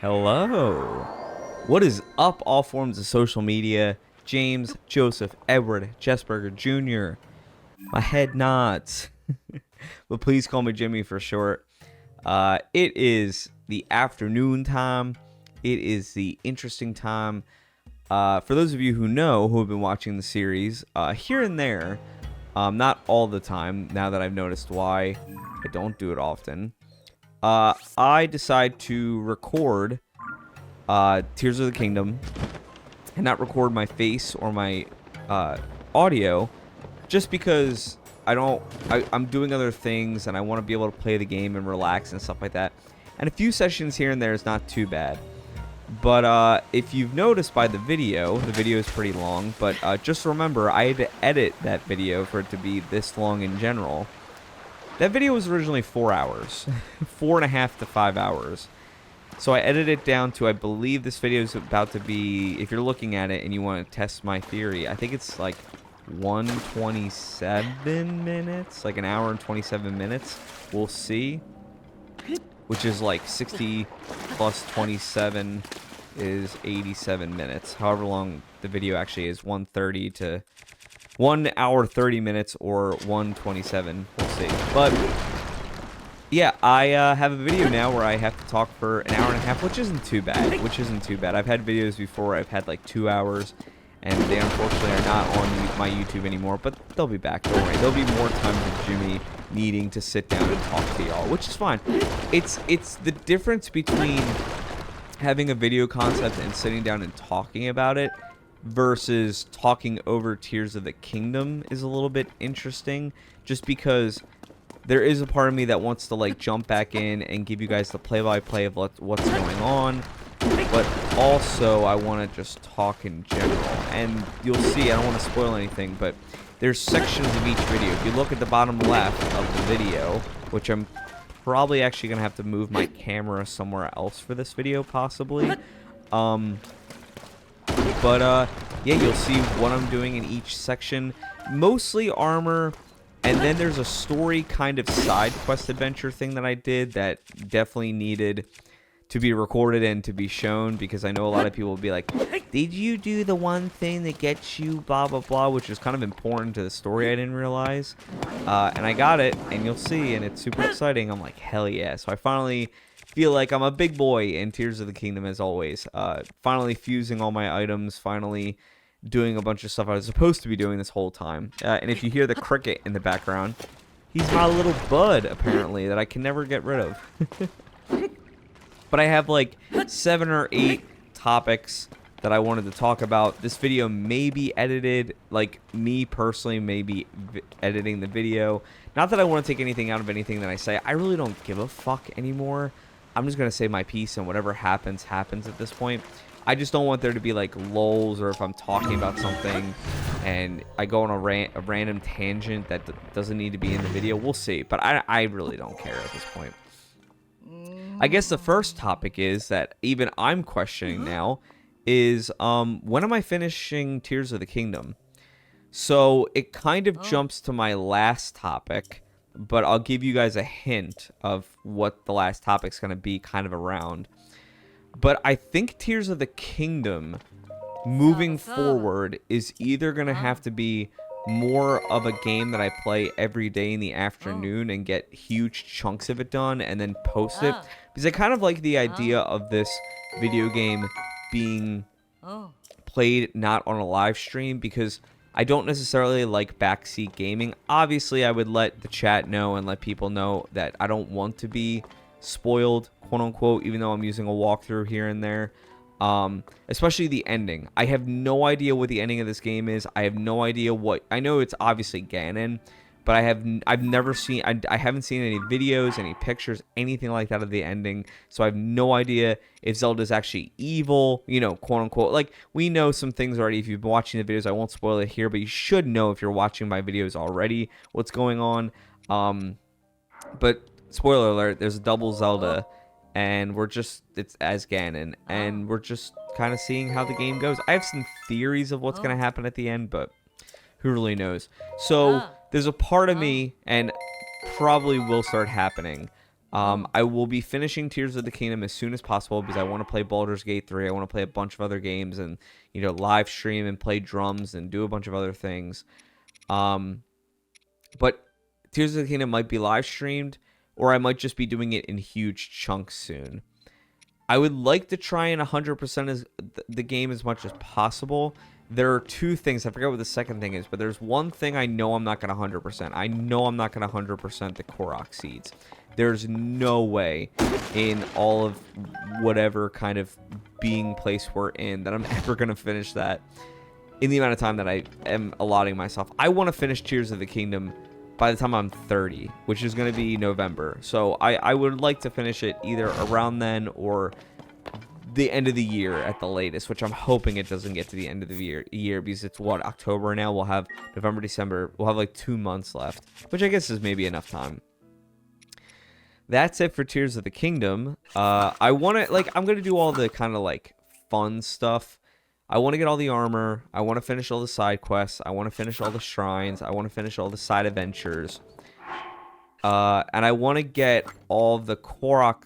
Hello. What is up, all forms of social media? James, Joseph, Edward, Jesberger Jr. My head nods. But please call me Jimmy for short. It is the afternoon time. It is the interesting time. For those of you who know, who have been watching the series, here and there, not all the time, now that I've noticed why I don't do it often, I decide to record Tears of the Kingdom and not record my face or my audio, just because I'm doing other things and I want to be able to play the game and relax and stuff like that. And a few sessions here and there is not too bad. But if you've noticed by the video is pretty long, but just remember, I had to edit that video for it to be this long in general. That video was originally 4 hours, 4.5 to 5 hours. So I edited it down to, I believe this video is about to be, if you're looking at it and you want to test my theory, I think it's like 127 minutes, like an hour and 27 minutes. We'll see. Which is like 60 plus 27 is 87 minutes. However long the video actually is, 130 to 1 hour 30 minutes or 127. We'll see. But yeah, I have a video now where I have to talk for an hour and a half, which isn't too bad. I've had videos before where I've had like 2 hours, and they unfortunately are not on my YouTube anymore, but they'll be back. Don't worry. There'll be more time for Jimmy needing to sit down and talk to y'all, which is fine. It's the difference between having a video concept and sitting down and talking about it versus talking over Tears of the Kingdom is a little bit interesting, just because there is a part of me that wants to like jump back in and give you guys the play-by-play of what's going on, but also I want to just talk in general. And you'll see, I don't want to spoil anything, but there's sections of each video. If you look at the bottom left of the video, which I'm probably actually going to have to move my camera somewhere else for this video, possibly. Yeah, you'll see what I'm doing in each section. Mostly armor, and then there's a story kind of side quest adventure thing that I did that definitely needed to be recorded and to be shown, because I know a lot of people will be like, did you do the one thing that gets you blah blah blah, which is kind of important to the story I didn't realize. And I got it, and you'll see, and it's super exciting. I'm like, hell yeah. So I finally feel like I'm a big boy in Tears of the Kingdom, as always. Finally fusing all my items, finally doing a bunch of stuff I was supposed to be doing this whole time. And if you hear the cricket in the background, he's my little bud, apparently, that I can never get rid of. But I have like 7 or 8 topics that I wanted to talk about. This video may be edited, like me personally may be editing the video. Not that I want to take anything out of anything that I say. I really don't give a fuck anymore. I'm just going to say my piece, and whatever happens, happens at this point. I just don't want there to be like lulls, or if I'm talking about something and I go on a random tangent that doesn't need to be in the video. We'll see. But I really don't care at this point. I guess the first topic is that even I'm questioning now is when am I finishing Tears of the Kingdom? So it kind of jumps to my last topic, but I'll give you guys a hint of what the last topic's going to be kind of around. But I think Tears of the Kingdom moving forward is either going to have to be more of a game that I play every day in the afternoon and get huge chunks of it done and then post it, because I kind of like the idea of this video game being played not on a live stream, because I don't necessarily like backseat gaming. Obviously, I would let the chat know and let people know that I don't want to be spoiled, quote unquote, even though I'm using a walkthrough here and there. Especially the ending. I have no idea what the ending of this game is. I have no idea what... I know it's obviously Ganon, but I've never seen... I haven't seen any videos, any pictures, anything like that of the ending, so I have no idea if Zelda's actually evil, you know, quote unquote. Like, we know some things already. If you've been watching the videos, I won't spoil it here, but you should know if you're watching my videos already what's going on. But spoiler alert, there's a double Zelda, and it's as Ganon, and we're just kind of seeing how the game goes. I have some theories of what's going to happen at the end, but who really knows? So there's a part of me, and probably will start happening, I will be finishing Tears of the Kingdom as soon as possible because I want to play Baldur's Gate 3. I want to play a bunch of other games and, you know, live stream and play drums and do a bunch of other things. But Tears of the Kingdom might be live streamed, or I might just be doing it in huge chunks soon. I would like to try and 100% the game as much as possible. There are two things. I forget what the second thing is, but there's one thing I know I'm not going to 100%. I know I'm not going to 100% the Korok seeds. There's no way in all of whatever kind of being place we're in that I'm ever going to finish that in the amount of time that I am allotting myself. I want to finish Tears of the Kingdom by the time I'm 30, which is going to be November. So I would like to finish it either around then or the end of the year at the latest, which I'm hoping it doesn't get to the end of the year because it's what, October now. We'll have November, December. We'll have like 2 months left, which I guess is maybe enough time. That's it for Tears of the Kingdom. I want to, like, I'm going to do all the kind of like fun stuff. I want to get all the armor. I want to finish all the side quests. I want to finish all the shrines. I want to finish all the side adventures. And I want to get all the Korok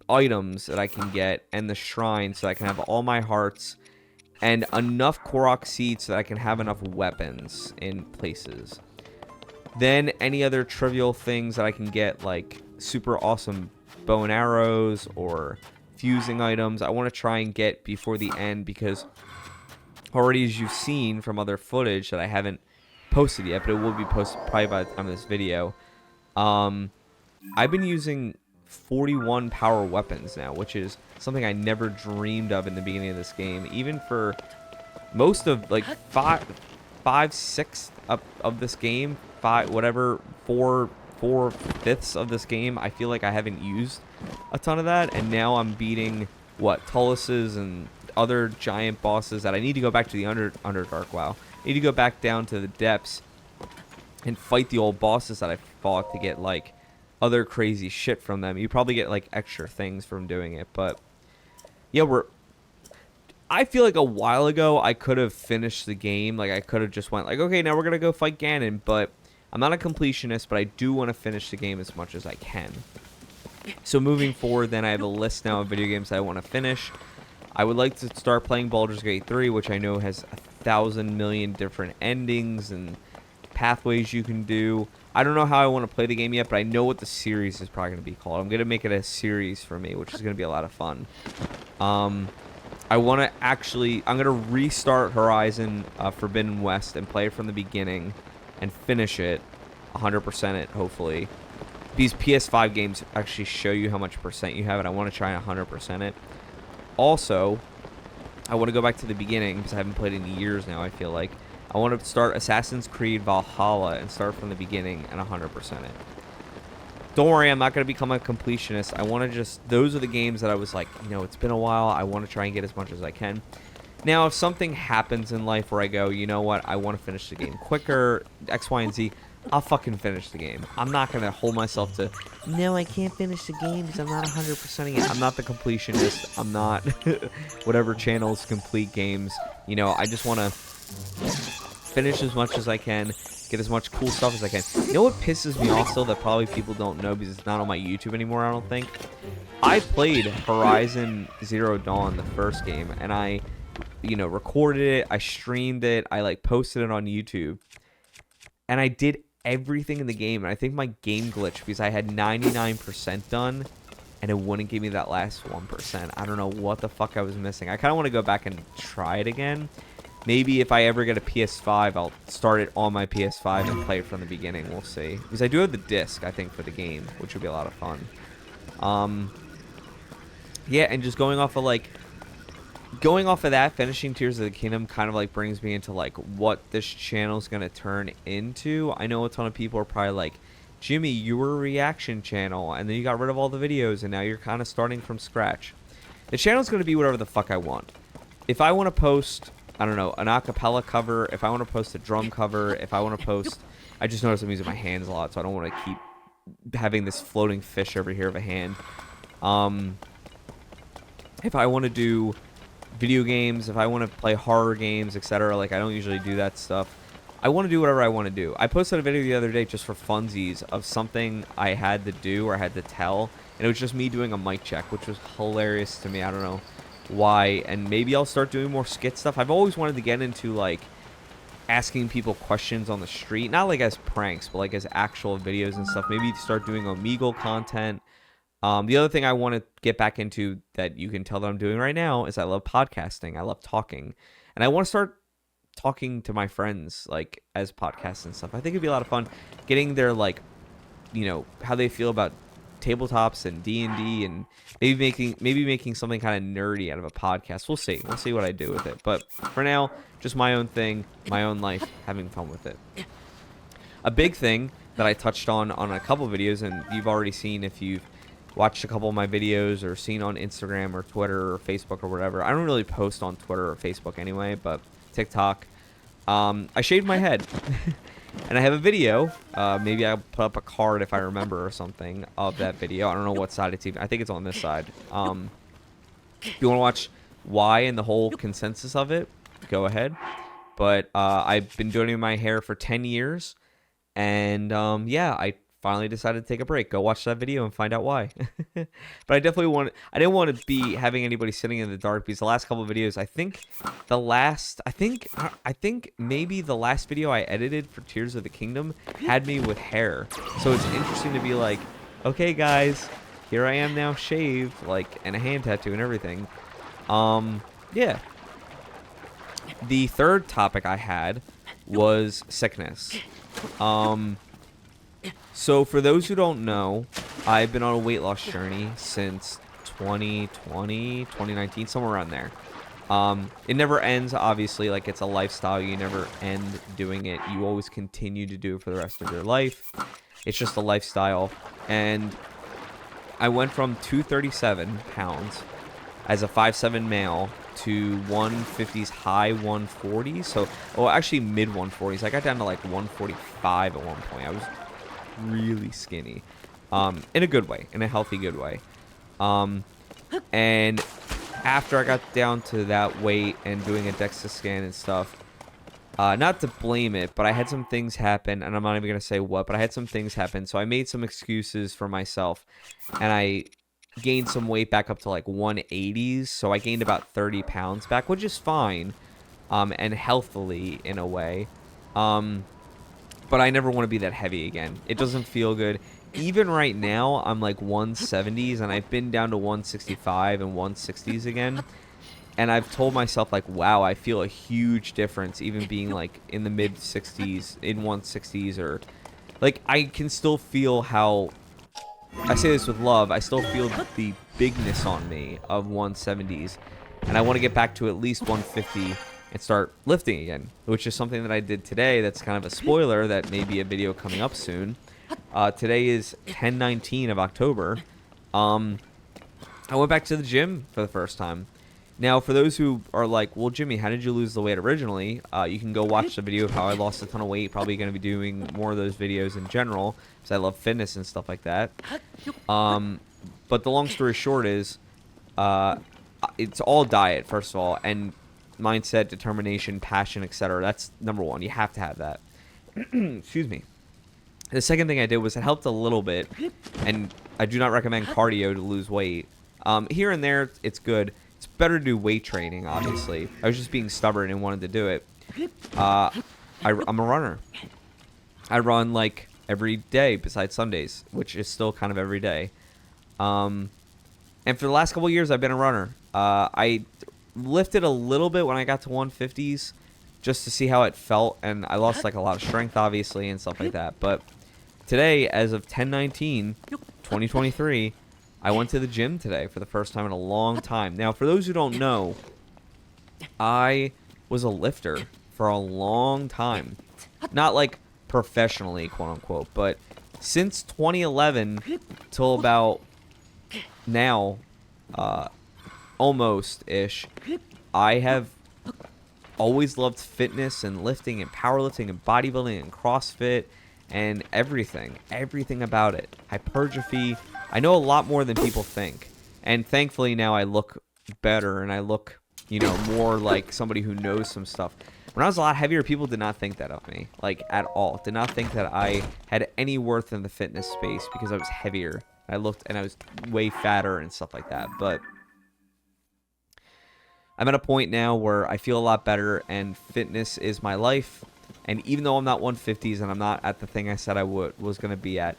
items that I can get and the shrines so I can have all my hearts and enough Korok seeds so that I can have enough weapons in places. Then any other trivial things that I can get, like super awesome bow and arrows or fusing items, I want to try and get before the end, because already, as you've seen from other footage that I haven't posted yet, but it will be posted probably by the time of this video, I've been using 41 power weapons now, which is something I never dreamed of in the beginning of this game. Even for most of like 5/6 of this game, 4/5 of this game, I feel like I haven't used a ton of that, and now I'm beating what, Tullis's and other giant bosses that I need to go back to the Underdark. Wow, I need to go back down to the depths and fight the old bosses that I fought to get like other crazy shit from them. You probably get like extra things from doing it, but yeah, I feel like a while ago I could have finished the game. Like I could have just went like, okay, now we're gonna go fight Ganon, but I'm not a completionist, but I do want to finish the game as much as I can. So moving forward, then I have a list now of video games that I want to finish. I would like to start playing Baldur's Gate 3, which I know has 1,000 million different endings and pathways you can do. I don't know how I want to play the game yet, but I know what the series is probably going to be called. I'm going to make it a series for me, which is going to be a lot of fun. I want to actually, I'm going to restart Horizon Forbidden West and play it from the beginning and finish it, 100% it, hopefully. These PS5 games actually show you how much percent you have, and I want to try and 100% it. Also, I want to go back to the beginning because I haven't played in years now, I feel like. I want to start Assassin's Creed Valhalla and start from the beginning and 100% it. Don't worry, I'm not going to become a completionist. I want to just, those are the games that I was like, you know, it's been a while. I want to try and get as much as I can. Now, if something happens in life where I go, you know what, I want to finish the game quicker, X, Y, and Z, I'll fucking finish the game. I'm not going to hold myself to, no, I can't finish the game because I'm not 100%ing it. I'm not the completionist. I'm not whatever channels complete games. You know, I just want to finish as much as I can, get as much cool stuff as I can. You know what pisses me off still that probably people don't know because it's not on my YouTube anymore, I don't think? I played Horizon Zero Dawn, the first game, and I, you know, recorded it, I streamed it, I like posted it on YouTube, and I did everything in the game, and I think my game glitched because I had 99% done and it wouldn't give me that last 1%. I don't know what the fuck I was missing. I kind of want to go back and try it again. Maybe if I ever get a PS5, I'll start it on my PS5 and play it from the beginning. We'll see. Because I do have the disc, I think, for the game, which would be a lot of fun. Yeah, and just going off of that, finishing Tears of the Kingdom kind of like brings me into like what this channel is going to turn into. I know a ton of people are probably like, Jimmy, you were a reaction channel and then you got rid of all the videos and now you're kind of starting from scratch. The channel's going to be whatever the fuck I want. If I want to post, I don't know, an acapella cover, if I want to post a drum cover, if I want to post, I just notice I'm using my hands a lot, so I don't want to keep having this floating fish over here of a hand. If I want to do video games, if I want to play horror games, etc., like I don't usually do that stuff. I want to do whatever I want to do. I posted a video the other day just for funsies of something I had to do or I had to tell, and it was just me doing a mic check, which was hilarious to me. I don't know why, and maybe I'll start doing more skit stuff. I've always wanted to get into, like, asking people questions on the street, not like as pranks, but like as actual videos and stuff. Maybe start doing Omegle content. The other thing I want to get back into that you can tell that I'm doing right now is I love podcasting. I love talking, and I want to start talking to my friends, like, as podcasts and stuff. I think it'd be a lot of fun getting their, like, you know, how they feel about tabletops and D&D, and maybe making something kind of nerdy out of a podcast. We'll see what I do with it, but for now, just my own thing, my own life, having fun with it. A big thing that I touched on a couple videos, and you've already seen if you've watched a couple of my videos or seen on Instagram or Twitter or Facebook or whatever. I don't really post on Twitter or Facebook anyway, but TikTok. I shaved my head. And I have a video. Maybe I'll put up a card if I remember or something of that video. I don't know what side it's even. I think it's on this side. If you want to watch why and the whole consensus of it, go ahead. But I've been doing my hair for 10 years. And yeah, I finally decided to take a break. Go watch that video and find out why. But I didn't want to be having anybody sitting in the dark, because the last couple of videos, I think maybe the last video I edited for Tears of the Kingdom had me with hair. So it's interesting to be like, okay guys, here I am now shaved, like, and a hand tattoo and everything. Yeah. The third topic I had was sickness. So for those who don't know, I've been on a weight loss journey since 2020, 2019, somewhere around there. It never ends, obviously. Like, it's a lifestyle. You never end doing it. You always continue to do it for the rest of your life. It's just a lifestyle. And I went from 237 pounds as a 5'7" male to 150s, high 140s. So, well, actually mid 140s. I got down to like 145 at one point. I was really skinny, in a good way, in a healthy, good way. And after I got down to that weight and doing a DEXA scan and stuff, not to blame it, but I had some things happen, and I'm not even going to say what, but I had some things happen, so I made some excuses for myself, and I gained some weight back up to like 180s, so I gained about 30 pounds back, which is fine, and healthily in a way. But I never want to be that heavy again. It doesn't feel good. Even right now, I'm like 170s, and I've been down to 165 and 160s again. And I've told myself, like, wow, I feel a huge difference, even being like in the mid 60s, in 160s, or like, I can still feel how, I say this with love, I still feel the bigness on me of 170s. And I want to get back to at least 150 and start lifting again, which is something that I did today. That's kind of a spoiler that may be a video coming up soon. Today is 10/19 of October. I went back to the gym for the first time. Now, for those who are like, well, Jimmy, how did you lose the weight originally? You can go watch the video of how I lost a ton of weight. Probably going to be doing more of those videos in general, because I love fitness and stuff like that. But the long story short is, it's all diet, first of all, and mindset, determination, passion, etc. That's number one. You have to have that. Excuse me. The second thing I did was it helped a little bit, and I do not recommend cardio to lose weight. Here and there, it's good. It's better to do weight training, obviously. I was just being stubborn and wanted to do it. I'm a runner. I run like every day besides Sundays, which is still kind of every day. And for the last couple of years, I've been a runner. I lifted a little bit when I got to 150s just to see how it felt, and I lost like a lot of strength, obviously, and stuff like that. But today, as of 10/19, 2023, I went to the gym today for the first time in a long time. Now, for those who don't know, I was a lifter for a long time. Not like professionally, quote unquote, but since 2011 till about now, almost-ish, I have always loved fitness and lifting and powerlifting and bodybuilding and CrossFit and everything about it. Hypertrophy. I know a lot more than people think, and thankfully now I look better and I look, you know, more like somebody who knows some stuff. When I was a lot heavier, people did not think that of me, like, at all. Did not think that I had any worth in the fitness space because I was heavier. I looked, and I was way fatter and stuff like that. But I'm at a point now where I feel a lot better, and fitness is my life. And even though I'm not 150s and I'm not at the thing I said I was going to be at,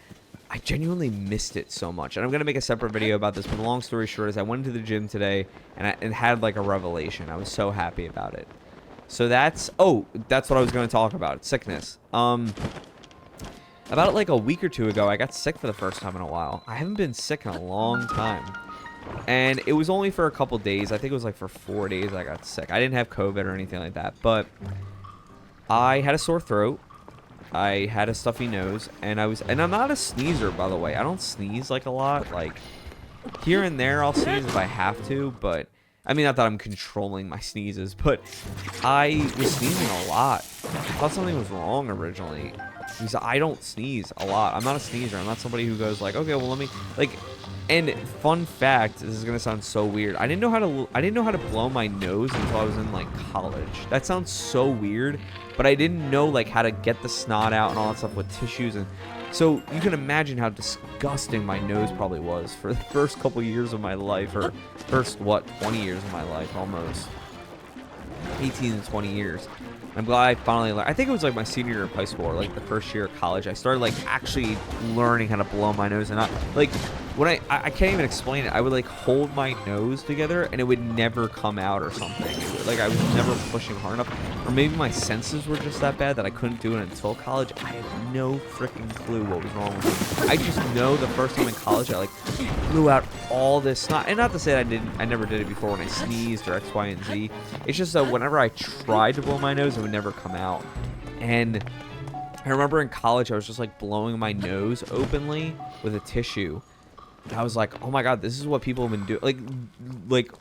I genuinely missed it so much. And I'm going to make a separate video about this, but the long story short is I went into the gym today and had like a revelation. I was so happy about it. So that's what I was going to talk about. Sickness. About like a week or two ago, I got sick for the first time in a while. I haven't been sick in a long time. And it was only for a couple days. I think it was like for 4 days I got sick. I didn't have COVID or anything like that, but I had a sore throat. I had a stuffy nose, and I'm not a sneezer, by the way. I don't sneeze like a lot. Like, here and there I'll sneeze if I have to, but I mean, not that I'm controlling my sneezes, but I was sneezing a lot. I thought something was wrong originally because I don't sneeze a lot. I'm not a sneezer. I'm not somebody who goes like, okay, well, let me like. And fun fact, this is gonna sound so weird. I didn't know how to blow my nose until I was in like college. That sounds so weird, but I didn't know like how to get the snot out and all that stuff with tissues. And so you can imagine how disgusting my nose probably was for the first couple years of my life, or first 20 years of my life, almost 18 to 20 years. I'm glad I finally learned. I think it was like my senior year of high school or like the first year of college. I started like actually learning how to blow my nose, and not like when I can't even explain it. I would like hold my nose together and it would never come out or something. Like I was never pushing hard enough, or maybe my senses were just that bad that I couldn't do it until college. I had no freaking clue what was wrong with me. I just know the first time in college I like blew out all this snot, and not to say that I never did it before when I sneezed or X, Y, and Z. It's just that whenever I tried to blow my nose, it would never come out. And I remember in college I was just like blowing my nose openly with a tissue. And I was like, oh my god, this is what people have been doing. Like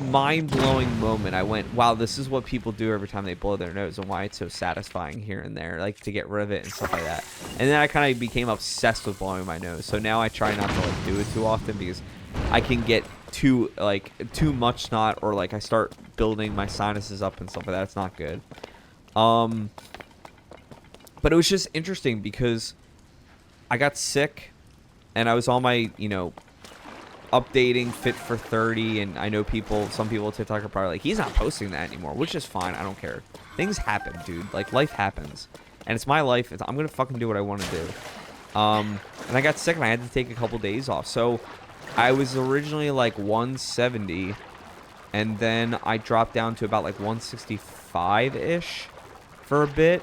mind-blowing moment. I went, wow, this is what people do every time they blow their nose, and why it's so satisfying here and there, like to get rid of it and stuff like that. And then I kind of became obsessed with blowing my nose. So now I try not to like do it too often, because I can get too much snot, or like I start building my sinuses up and stuff like that. It's not good. But it was just interesting because I got sick, and I was on my, updating Fit for 30, and I know some people on TikTok are probably like, he's not posting that anymore, which is fine. I don't care. Things happen, dude. Like, life happens, and it's my life. I'm gonna fucking do what I want to do. And I got sick, and I had to take a couple days off. So I was originally like 170, and then I dropped down to about like 165-ish for a bit.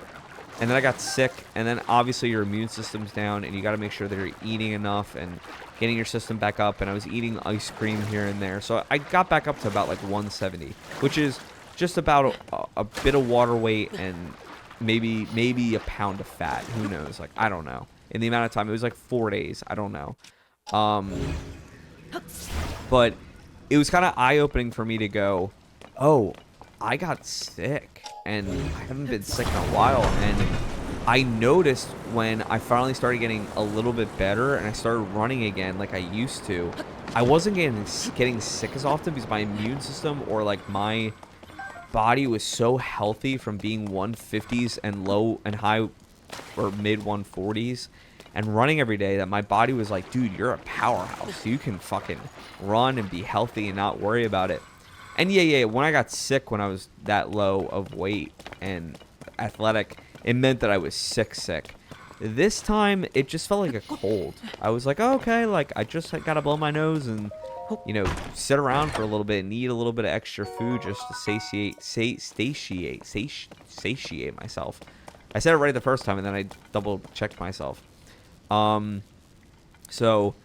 And then I got sick, and then obviously your immune system's down, and you got to make sure that you're eating enough and getting your system back up. And I was eating ice cream here and there, so I got back up to about like 170, which is just about a bit of water weight and maybe a pound of fat. Who knows? Like, I don't know. In the amount of time, it was like 4 days. I don't know. But it was kind of eye-opening for me to go, oh, I got sick, and I haven't been sick in a while. And I noticed when I finally started getting a little bit better and I started running again like I used to, I wasn't getting sick as often because my immune system, or like my body, was so healthy from being 150s and low and high or mid 140s and running every day, that my body was like, dude, you're a powerhouse. You can fucking run and be healthy and not worry about it. And yeah, when I got sick, when I was that low of weight and athletic, it meant that I was sick. This time, it just felt like a cold. I was like, oh, okay, like I just gotta blow my nose and, sit around for a little bit and eat a little bit of extra food just to satiate myself. I said it right the first time, and then I double checked myself. So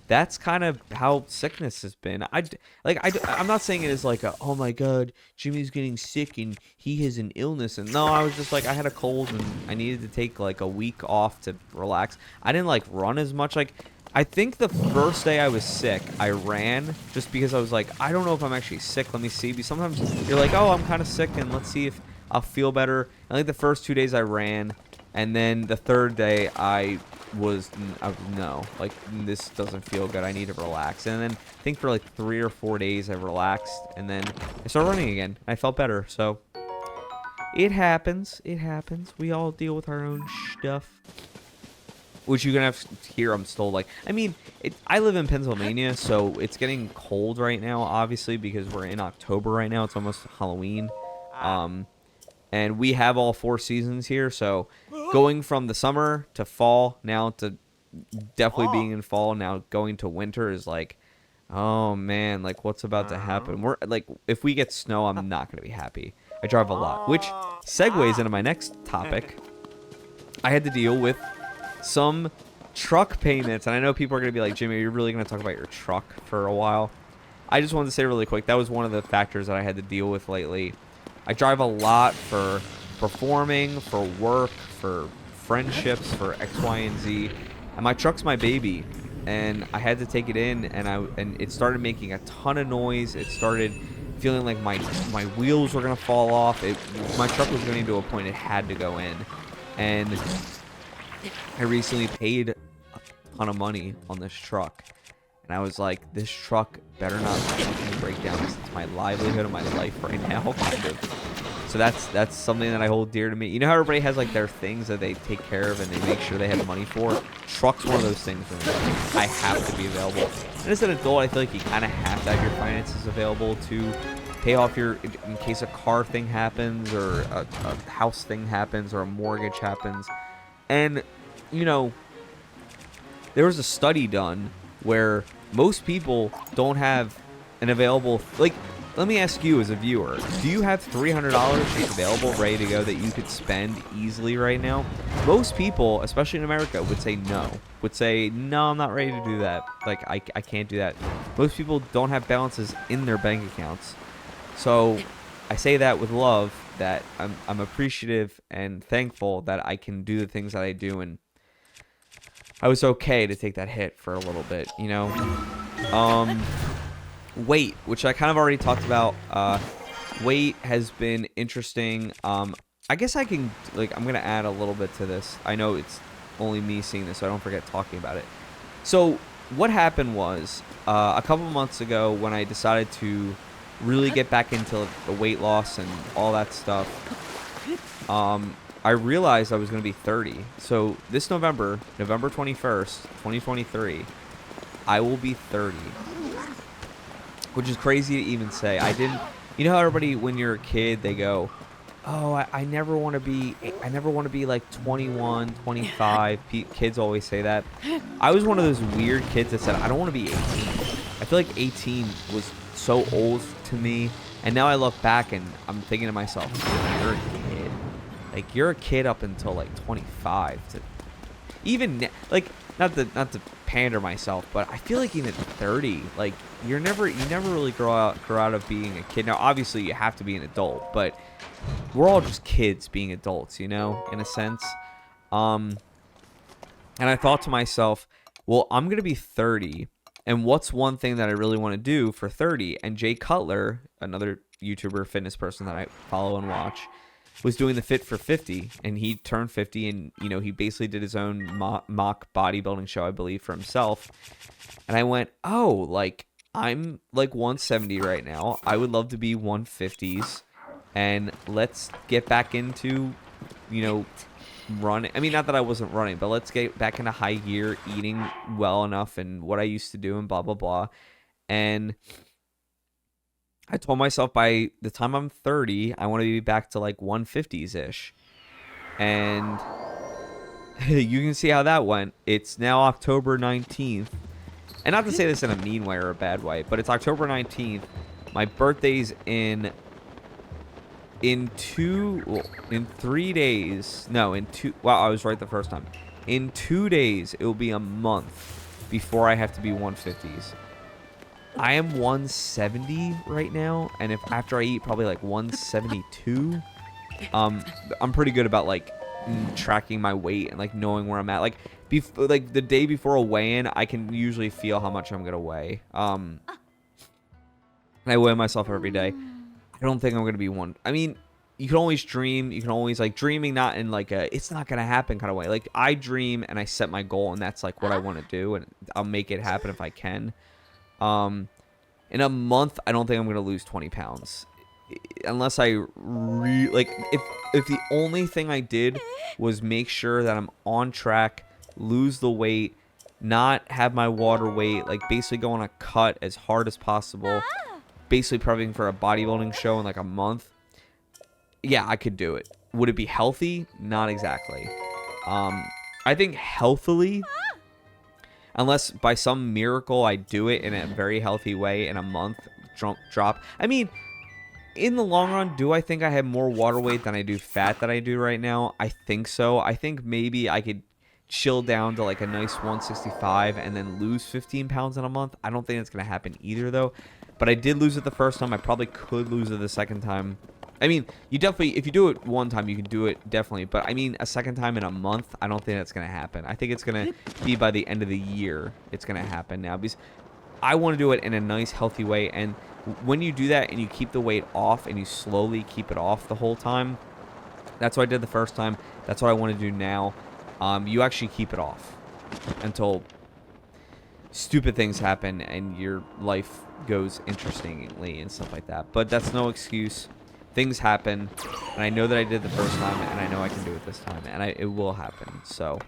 that's kind of how sickness has been. I'm not saying it is like oh my god, Jimmy's getting sick and he has an illness. And no, I was just like, I had a cold and I needed to take like a week off to relax. I didn't like run as much. Like, I think the first day I was sick, I ran just because I was like, I don't know if I'm actually sick. Let me see. Because sometimes you're like, oh, I'm kind of sick, and let's see if I'll feel better. I think the first 2 days I ran, and then the third day I I was no, like, this doesn't feel good. I need to relax. And then I think for like 3 or 4 days I relaxed, and then I started running again. I felt better. So it happens. It happens. We all deal with our own stuff. Which you're gonna have to hear. I'm still like, I mean, I live in Pennsylvania, so it's getting cold right now, obviously, because we're in October right now. It's almost Halloween. And we have all 4 seasons here, so going from the summer to fall, now to definitely being in fall, now going to winter is like, oh man, like what's about to happen? We're like, if we get snow, I'm not gonna be happy. I drive a lot, which segues into my next topic. I had to deal with some truck payments, and I know people are gonna be like, Jimmy, you're really gonna talk about your truck for a while. I just wanted to say really quick, that was one of the factors that I had to deal with lately. I drive a lot for performing, for work, for friendships, for X, Y, and Z. And my truck's my baby. And I had to take it in, and it started making a ton of noise. It started feeling like my wheels were going to fall off. My truck was getting to a point it had to go in. And I recently paid a ton of money on this truck. And I was like, this truck better not fucking break down. It's my livelihood of my life right now, kind of. So that's something that I hold dear to me. You know how everybody has like their things that they take care of and they make sure they have money for? Truck's one of those things for me. I have to be available. And as an adult, I feel like you kind of have to have your finances available to pay off in case a car thing happens or a house thing happens or a mortgage happens. And, you know, there was a study done where most people don't have an available, like, let me ask you as a viewer, do you have $300 just available, ready to go, that you could spend easily right now? Most people, especially in America, would say no. No, I'm not ready to do that. Like, I can't do that. Most people don't have balances in their bank accounts. So I say that with love, that I'm appreciative and thankful that I can do the things that I do, and I was okay to take that hit for a little bit, you know? Weight, which I kind of already talked about. Weight has been interesting. I guess I can, like, I'm going to add a little bit to this. I know it's only me seeing this, so I don't forget talking about it. So what happened was, a couple months ago when I decided to really get back into the weight loss and all that stuff, I realized I was going to be 30. So this November 21st, 2023, I will be 30. Which is crazy to even say. You know how everybody, when you're a kid, they go, oh, I never want to be like 21, 25. Kids always say that. I was one of those weird kids that said, I don't want to be 18. I feel like 18 was so old to me. And now I look back and I'm thinking to myself, you're a kid. Like, you're a kid up until like 25. Even like, not to pander myself, but I feel like even 30, like you never really grow out of being a kid. Now, obviously, you have to be an adult, but we're all just kids being adults, you know, in a sense. And I thought to myself, well, I'm gonna be 30, and what's one thing that I really want to do for 30? And Jay Cutler, another YouTuber fitness person that I follow and watch, was doing the Fit for 50, and he turned 50, and, you know, he basically did his own mock bodybuilding show, I believe, for himself. And I went, oh, like, I'm like 170 right now. I would love to be 150s, and let's get back into, you know, running. I mean, not that I wasn't running, but let's get back into high gear, eating well enough, and what I used to do, and blah, blah, blah. And I told myself by the time I'm 30, I want to be back to like 150s-ish. And you can see how that went. It's now October 19th. And not to say this in a mean way or a bad way, but it's October 19th. My birthday's in 3 days. No, in 2. Wow, I was right the first time. In 2 days, it will be a month before I have to be 150s. I am 170 right now, and if after I eat probably like 172, I'm pretty good about like tracking my weight and like knowing where I'm at. Like like the day before a weigh-in, I can usually feel how much I'm gonna weigh. And I weigh myself every day. I don't think I'm gonna be one. I mean, you can always dream. You can always, like, dreaming not in, like, a it's not going to happen kind of way. Like, I dream and I set my goal, and that's, like, what I want to do, and I'll make it happen if I can. In a month, I don't think I'm going to lose 20 pounds. Unless I, like, if the only thing I did was make sure that I'm on track, lose the weight, not have my water weight, like, basically go on a cut as hard as possible, basically prepping for a bodybuilding show in, like, a month. Yeah, I could do it. Would it be healthy? Not exactly. I think healthily, unless by some miracle I do it in a very healthy way in a month, drop. I mean, in the long run, do I think I have more water weight than I do fat that I do right now? I think so. I think maybe I could chill down to like a nice 165 and then lose 15 pounds in a month. I don't think it's going to happen either, though. But I did lose it the first time. I probably could lose it the second time. I mean, you definitely, if you do it one time, you can do it definitely. But I mean, a second time in a month, I don't think that's going to happen. I think it's going to be by the end of the year it's going to happen now. Because I want to do it in a nice, healthy way. And when you do that and you keep the weight off and you slowly keep it off the whole time, that's what I did the first time. That's what I want to do now. You actually keep it off until stupid things happen and your life goes interestingly and stuff like that. But that's no excuse. Things happen, and I know that I did the first time, and I know I can do it this time, and it will happen. So,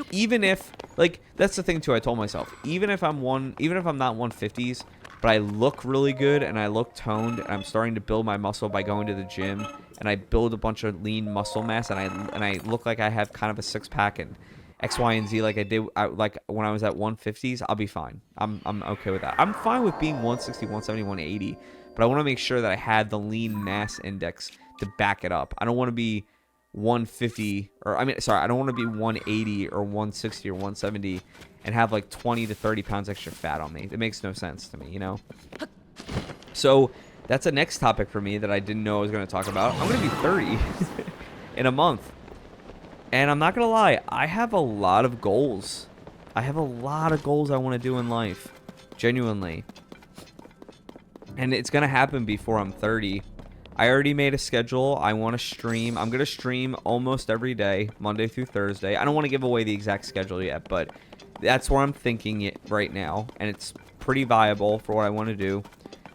even if, like, that's the thing too. I told myself, even if I'm not 150s, but I look really good and I look toned, and I'm starting to build my muscle by going to the gym, and I build a bunch of lean muscle mass, and I look like I have kind of a six pack and X, Y, and Z like I did, like when I was at 150s, I'll be fine. I'm okay with that. I'm fine with being 160, 170, 180. But I want to make sure that I had the lean mass index to back it up. I don't want to be 150 or I don't want to be 180 or 160 or 170 and have like 20 to 30 pounds extra fat on me. It makes no sense to me, you know? So that's a next topic for me that I didn't know I was going to talk about. I'm going to be 30 in a month. And I'm not going to lie, I have a lot of goals. I have a lot of goals I want to do in life. Genuinely. And it's going to happen before I'm 30. I already made a schedule. I want to stream. I'm going to stream almost every day, Monday through Thursday. I don't want to give away the exact schedule yet, but that's where I'm thinking it right now. And it's pretty viable for what I want to do.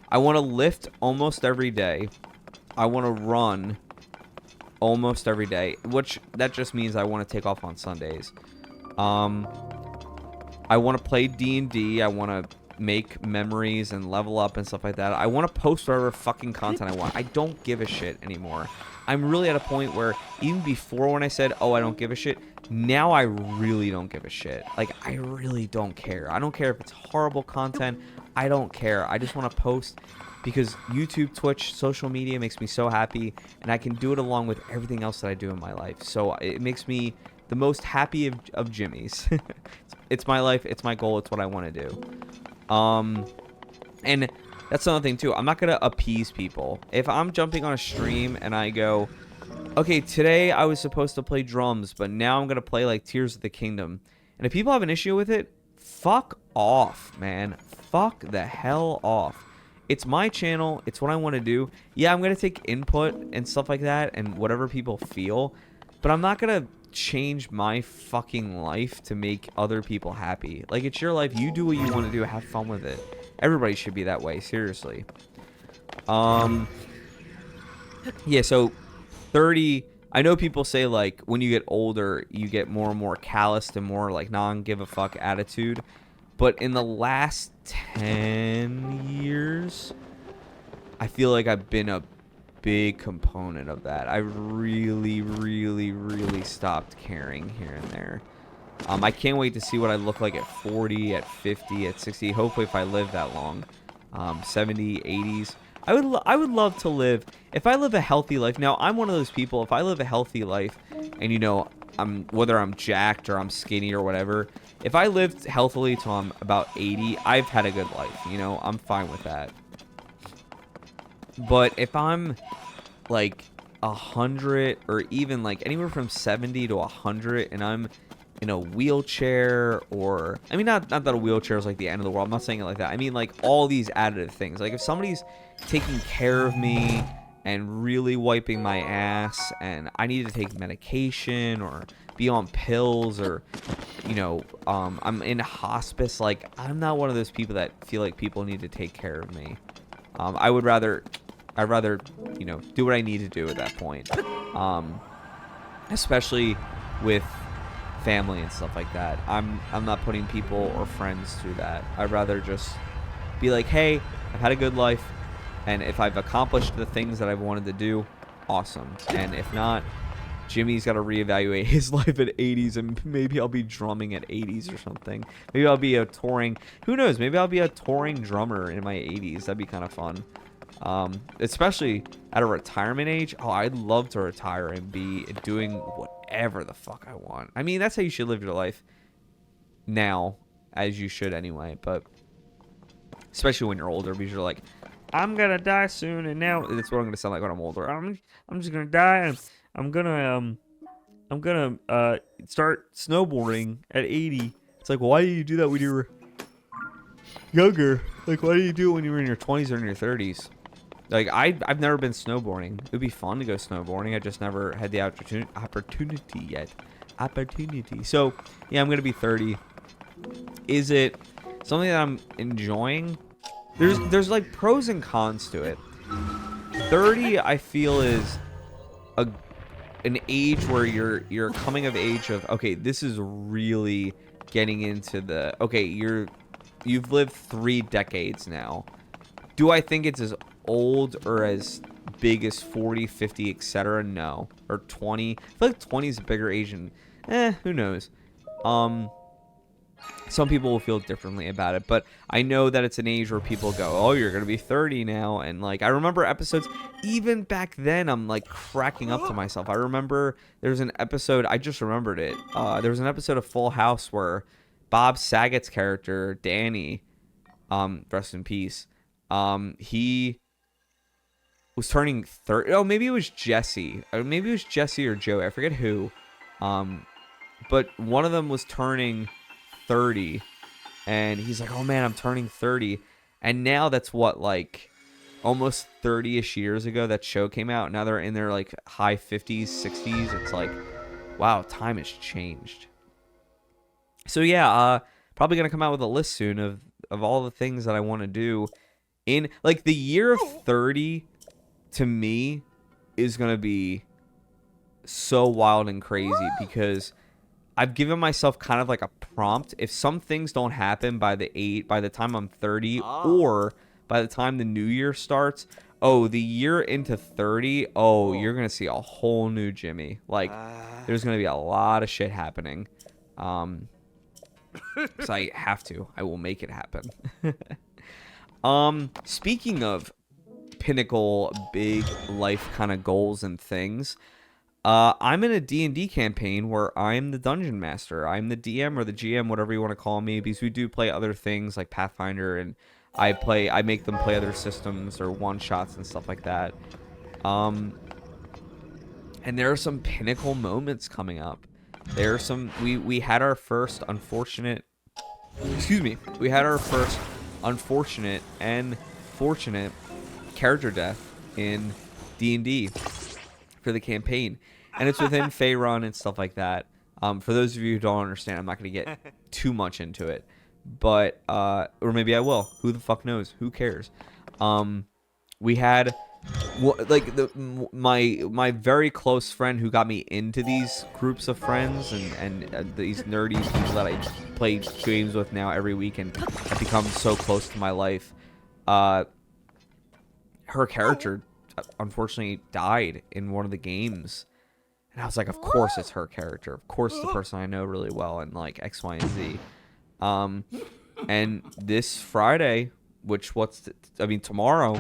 I want to lift almost every day. I want to run almost every day, which that just means I want to take off on Sundays. I want to play D&D. I want to make memories and level up and stuff like that. I want to post whatever fucking content I want. I don't give a shit anymore. I'm really at a point where even before when I said, oh, I don't give a shit, now I really don't give a shit. Like, I really don't care. I don't care if it's horrible content. I don't care. I just want to post because YouTube, Twitch, social media makes me so happy, and I can do it along with everything else that I do in my life. So it makes me the most happy of Jimmys. It's my life. It's my goal. It's what I want to do. And that's another thing too. I'm not going to appease people. If I'm jumping on a stream and I go, okay, today I was supposed to play drums, but now I'm going to play like Tears of the Kingdom. And if people have an issue with it, fuck off, man. Fuck the hell off. It's my channel. It's what I want to do. Yeah, I'm going to take input and stuff like that and whatever people feel, but I'm not going to change my fucking life to make other people happy. Like, it's your life. You do what you want to do. Have fun with it. Everybody should be that way. Seriously. Yeah, so 30. I know people say, like, when you get older, you get more and more calloused and more, like, non-give-a-fuck attitude. But in the last 10 years, I feel like I've been a big component of that. I really, really, really stopped caring here and there. I can't wait to see what I look like at 40, at 50, at 60. Hopefully, if I live that long, 70, 80s. I would love to live. If I live a healthy life. Now, I'm one of those people. If I live a healthy life, and you know, whether I'm jacked or I'm skinny or whatever. If I lived healthily till I'm about 80, I've had a good life. You know, I'm fine with that. But if I'm like 100 or even like anywhere from 70 to 100 and I'm in a wheelchair, or I mean not that a wheelchair is like the end of the world. I'm not saying it like that. I mean like all these additive things. Like if somebody's taking care of me and really wiping my ass, and I need to take medication or be on pills, or I'm in hospice. Like, I'm not one of those people that feel like people need to take care of me. I'd rather do what I need to do at that point, especially with family and stuff like that. I'm not putting people or friends through that. I'd rather just be like, hey, I've had a good life, and if I've accomplished the things that I've wanted to do, awesome. And if not, Jimmy's got to reevaluate his life at 80s, and maybe I'll be drumming at 80s or something. Maybe I'll be who knows, maybe I'll be a touring drummer in my 80s. That'd be kind of fun. Especially at a retirement age. Oh, I'd love to retire and be doing whatever the fuck I want. I mean, that's how you should live your life now, as you should anyway. But especially when you're older, because you're like, I'm gonna die soon, and now that's what I'm gonna sound like when I'm older. I'm just gonna die, and I'm gonna start snowboarding at 80. It's like, why do you do that when you were younger? Like, why do you do it when you were in your 20s or in your 30s? Like, I've never been snowboarding. It would be fun to go snowboarding. I just never had the opportunity yet. So, yeah, I'm going to be 30. Is it something that I'm enjoying? There's like pros and cons to it. 30, I feel, is an age where you're coming of age of, okay, this is really getting into the, okay, you've lived 3 decades now. Do I think it's as old or as big as 40, 50, etc.? No. Or 20. I feel like 20 is a bigger age, and who knows. Some people will feel differently about it, but I know that it's an age where people go, oh, you're gonna be 30 now. And like, I remember episodes even back then, I'm like cracking up to myself. I remember there was an episode, I just remembered it, there was an episode of Full House where Bob Saget's character, Danny, rest in peace, he was turning 30. Oh, maybe it was Jesse. Maybe it was Jesse or Joe. I forget who. But one of them was turning 30. And he's like, oh, man, I'm turning 30. And now that's what, like, almost 30-ish years ago that show came out. Now they're in their, like, high 50s, 60s. It's like, wow, time has changed. So, yeah, probably going to come out with a list soon of all the things that I want to do. In, like, the year of 30, to me, is going to be so wild and crazy because I've given myself kind of like a prompt. If some things don't happen by the time I'm 30, or by the time the new year starts, the year into 30, you're going to see a whole new Jimmy. Like, there's going to be a lot of shit happening. So I will make it happen. Speaking of pinnacle, big life kind of goals and things, I'm in a D&D campaign where I'm the dungeon master. I'm the DM or the GM, whatever you want to call me, because we do play other things like Pathfinder, and I make them play other systems or one-shots and stuff like that. And there are some pinnacle moments coming up. There are some, we had our first unfortunate and fortunate character death in D&D for the campaign, and it's within Faerun and stuff like that. For those of you who don't understand, I'm not going to get too much into it, but or maybe I will. Who the fuck knows? Who cares? We had my very close friend who got me into these groups of friends and these nerdy people that I play games with now every week and have become so close to my life. Her character unfortunately died in one of the games, and I was like, of course it's her character, of course the person I know really well, and like X, Y, and Z. And this Friday, tomorrow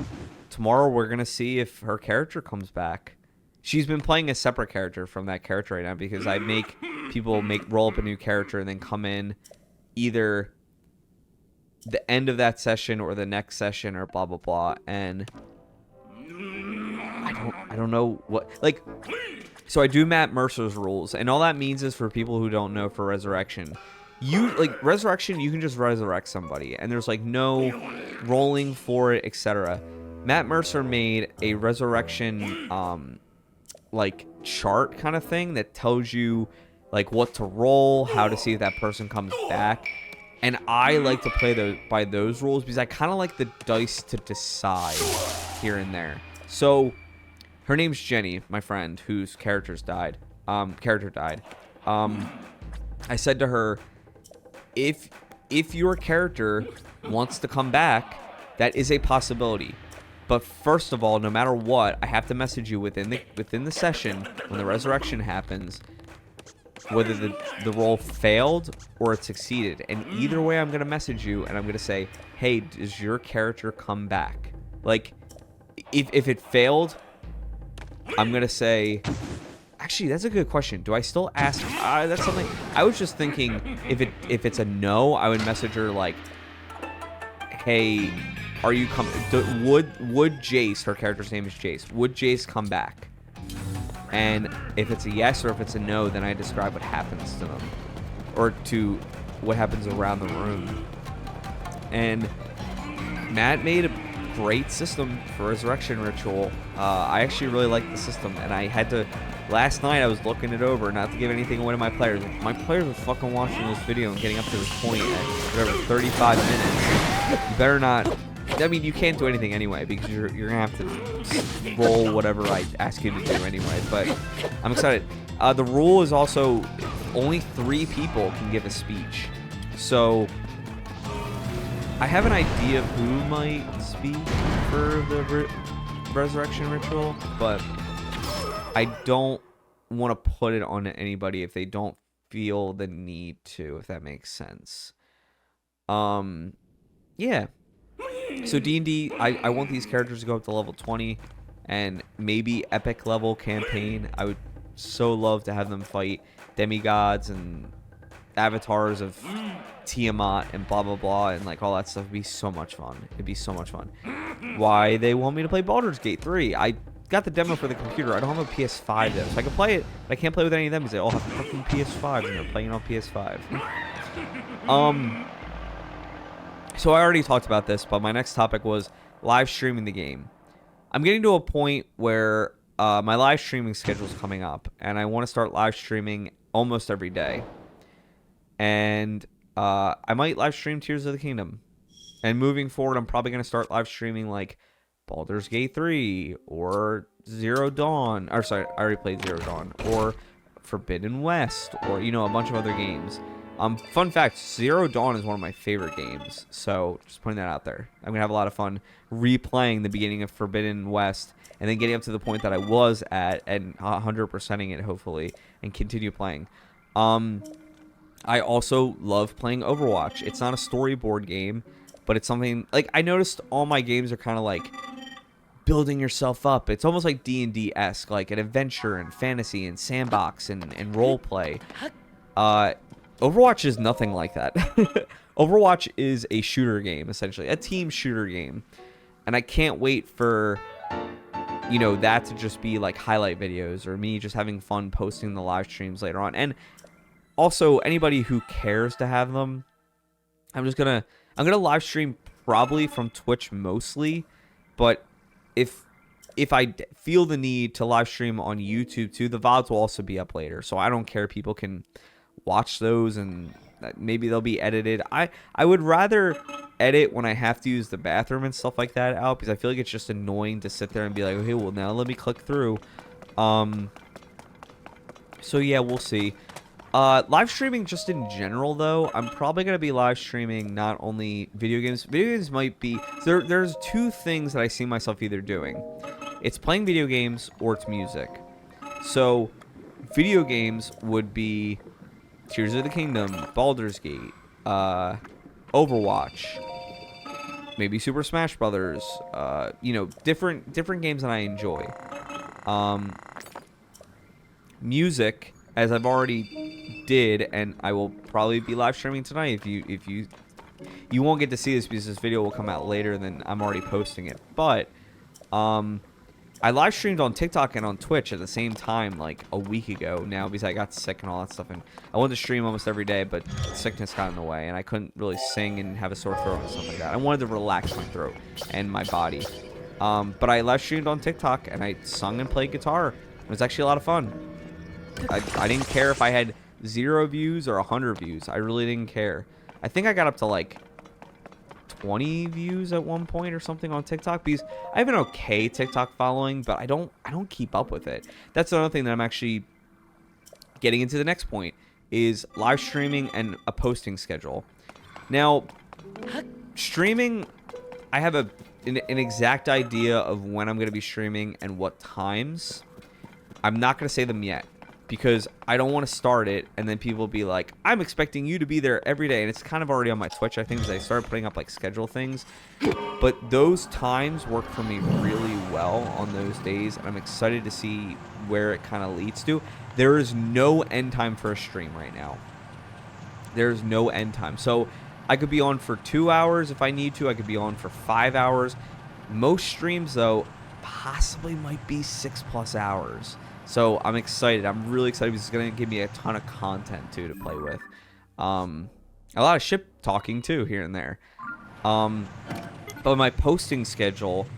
we're gonna see if her character comes back. She's been playing a separate character from that character right now, because I make people roll up a new character and then come in either the end of that session or the next session or blah blah blah, and I don't know what, like, so I do Matt Mercer's rules, and all that means is, for people who don't know, for Resurrection, Resurrection, you can just resurrect somebody, and there's like no rolling for it, etc. Matt Mercer made a resurrection like chart kind of thing that tells you like what to roll, how to see if that person comes back. And I like to play those by those rules because I kind of like the dice to decide here and there. So her name's Jenny, my friend, whose character died. I said to her, if your character wants to come back, that is a possibility. But first of all, no matter what, I have to message you within the session when the resurrection happens, whether the roll failed or it succeeded. And either way, I'm going to message you and I'm going to say, hey, does your character come back? Like, if it failed, I'm going to say... Actually, that's a good question. Do I still ask? That's something... I was just thinking, if it's a no, I would message her like, hey... Are you coming? Would Jace, her character's name is Jace, would Jace come back? And if it's a yes or if it's a no, then I describe what happens to them. Or to what happens around the room. And Matt made a great system for Resurrection Ritual. I actually really like the system. And I had to... Last night I was looking it over, not to give anything away to my players. My players were fucking watching this video and getting up to this point at whatever, 35 minutes. You better not... I mean, you can't do anything anyway because you're gonna have to roll whatever I ask you to do anyway. But I'm excited. The rule is also only 3 people can give a speech, so I have an idea of who might speak for the resurrection ritual, but I don't want to put it on anybody if they don't feel the need to, if that makes sense. Yeah. So D&D, I want these characters to go up to level 20 and maybe epic level campaign. I would so love to have them fight demigods and avatars of Tiamat and blah blah blah and like all that stuff. Would be so much fun. It'd be so much fun. Why they want me to play Baldur's Gate 3? I got the demo for the computer. I don't have a PS5 though, so I can play it, but I can't play with any of them because they all have fucking PS5s and they're playing on PS5. So I already talked about this, but my next topic was live streaming the game. I'm getting to a point where my live streaming schedule is coming up, and I want to start live streaming almost every day. And I might live stream Tears of the Kingdom. And moving forward, I'm probably going to start live streaming like Baldur's Gate 3 or Zero Dawn. Or sorry, I already played Zero Dawn. Or Forbidden West, or a bunch of other games. Fun fact, Zero Dawn is one of my favorite games, so just putting that out there. I'm going to have a lot of fun replaying the beginning of Forbidden West and then getting up to the point that I was at and 100%ing it, hopefully, and continue playing. I also love playing Overwatch. It's not a storyboard game, but it's something... Like, I noticed all my games are kind of like building yourself up. It's almost like D&D-esque, like an adventure and fantasy and sandbox and roleplay. Overwatch is nothing like that. Overwatch is a shooter game, essentially. A team shooter game. And I can't wait for, that to just be like highlight videos or me just having fun posting the live streams later on. And also, anybody who cares to have them, I'm gonna live stream probably from Twitch mostly. But if I feel the need to live stream on YouTube too, the VODs will also be up later. So I don't care. People can watch those and maybe they'll be edited. I would rather edit when I have to use the bathroom and stuff like that out because I feel like it's just annoying to sit there and be like, okay, well now let me click through. So yeah, we'll see. Live streaming just in general though, I'm probably going to be live streaming not only video games. Video games might be... There's 2 things that I see myself either doing. It's playing video games or it's music. So video games would be Tears of the Kingdom, Baldur's Gate, Overwatch, maybe Super Smash Brothers, different games that I enjoy. Music, as I've already did, and I will probably be live streaming tonight. If you won't get to see this because this video will come out later than I'm already posting it. But I live streamed on TikTok and on Twitch at the same time like a week ago now because I got sick and all that stuff. And I wanted to stream almost every day, but sickness got in the way and I couldn't really sing and have a sore throat and stuff like that. I wanted to relax my throat and my body. But I live streamed on TikTok, and I sung and played guitar. It was actually a lot of fun. I didn't care if I had 0 views or 100 views. I really didn't care. I think I got up to like 20 views at one point or something on TikTok, because I have an okay TikTok following, but I don't keep up with it. That's another thing that I'm actually getting into. The next point is live streaming and a posting schedule. Now, streaming, I have an exact idea of when I'm going to be streaming and what times. I'm not going to say them yet, because I don't want to start it and then people will be like, I'm expecting you to be there every day. And it's kind of already on my Twitch, I think, because I started putting up like schedule things. But those times work for me really well on those days, and I'm excited to see where it kind of leads to. There is no end time for a stream right now. There's no end time. So I could be on for 2 hours if I need to. I could be on for 5 hours. Most streams, though, possibly might be 6+ hours. So I'm excited. I'm really excited because it's going to give me a ton of content, too, to play with. A lot of ship talking, too, here and there. But my posting schedule,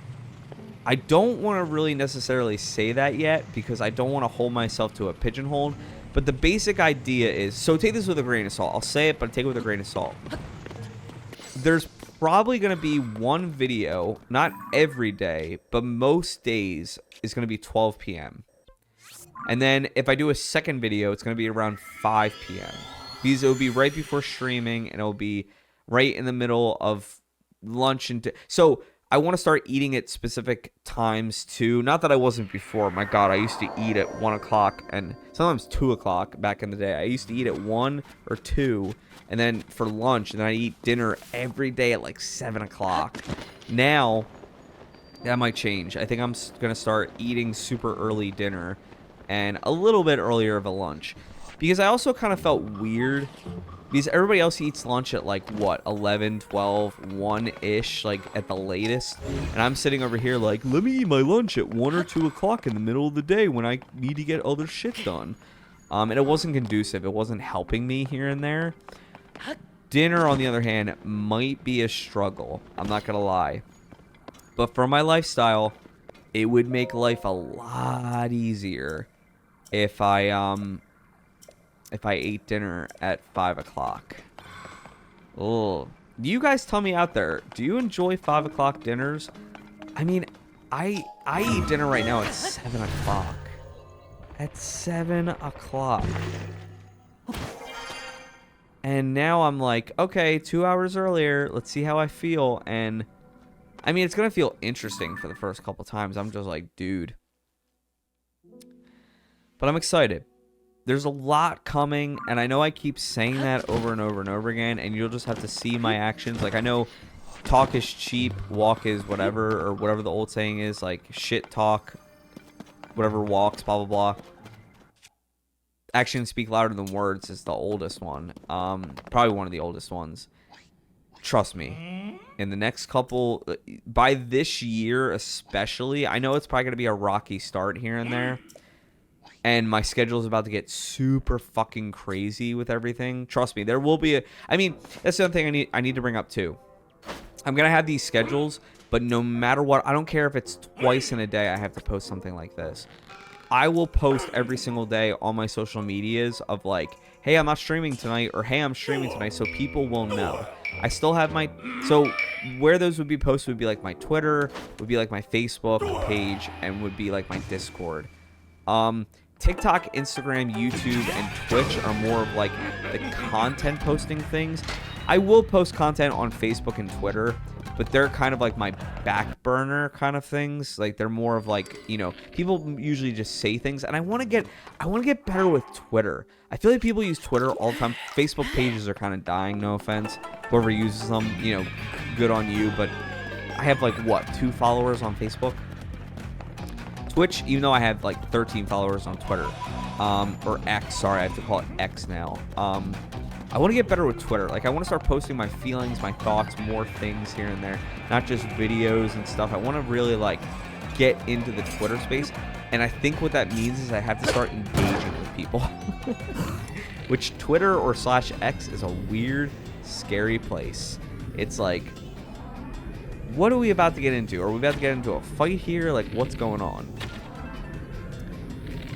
I don't want to really necessarily say that yet, because I don't want to hold myself to a pigeonhole. But the basic idea is, so take this with a grain of salt. I'll say it, but take it with a grain of salt. There's probably going to be one video, not every day, but most days is going to be 12 p.m. And then if I do a second video, it's going to be around 5 p.m. Because it will be right before streaming, and it will be right in the middle of lunch. So I want to start eating at specific times too. Not that I wasn't before. My God, I used to eat at 1 o'clock and sometimes 2 o'clock back in the day. I used to eat at 1 or 2, and then for lunch, and then I eat dinner every day at like 7 o'clock. Now, that might change. I think I'm going to start eating super early dinner and a little bit earlier of a lunch. Because I also kind of felt weird, because everybody else eats lunch at like, what, 11, 12, 1-ish, like at the latest. And I'm sitting over here like, let me eat my lunch at 1 or 2 o'clock in the middle of the day when I need to get other shit done. And it wasn't conducive. It wasn't helping me here and there. Dinner, on the other hand, might be a struggle. I'm not going to lie. But for my lifestyle, it would make life a lot easier if I ate dinner at 5 o'clock. Oh, you guys tell me out there, do you enjoy 5 o'clock dinners? I mean, I eat dinner right now at 7 o'clock. At 7 o'clock. And now I'm like, okay, 2 hours earlier, let's see how I feel. And I mean, it's going to feel interesting for the first couple times. I'm just like, dude. But I'm excited. There's a lot coming, and I know I keep saying that over and over and over again, and you'll just have to see my actions. Like, I know talk is cheap, walk is whatever, or whatever the old saying is, like, shit talk, whatever walks, blah, blah, blah. Actions speak louder than words is the oldest one. Probably one of the oldest ones. Trust me. In the next couple, by this year especially, I know it's probably going to be a rocky start here and there. And my schedule is about to get super fucking crazy with everything. Trust me, there will be a... I mean, that's the other thing I need to bring up too. I'm going to have these schedules, but no matter what, I don't care if it's twice in a day I have to post something like this. I will post every single day on my social medias of like, hey, I'm not streaming tonight, or hey, I'm streaming tonight, so people will know. I still have my... So where those would be posted would be like my Twitter, would be like my Facebook page, and would be like my Discord. TikTok, Instagram, YouTube, and Twitch are more of like the content posting things. I will post content on Facebook and Twitter, but they're kind of like my back burner kind of things. Like they're more of like, you know, people usually just say things, and I want to get better with Twitter. I feel like people use Twitter all the time. Facebook pages are kind of dying, no offense. Whoever uses them, you know, good on you, but I have like what, 2 followers on Facebook? Twitch, even though I have like 13 followers on Twitter, or X, sorry, I have to call it X now. I want to get better with Twitter. Like, I want to start posting my feelings, my thoughts, more things here and there, not just videos and stuff. I want to really like get into the Twitter space, and I think what that means is I have to start engaging with people. Which Twitter or /X is a weird, scary place. It's like what are we about to get into? Are we about to get into a fight here? Like, what's going on?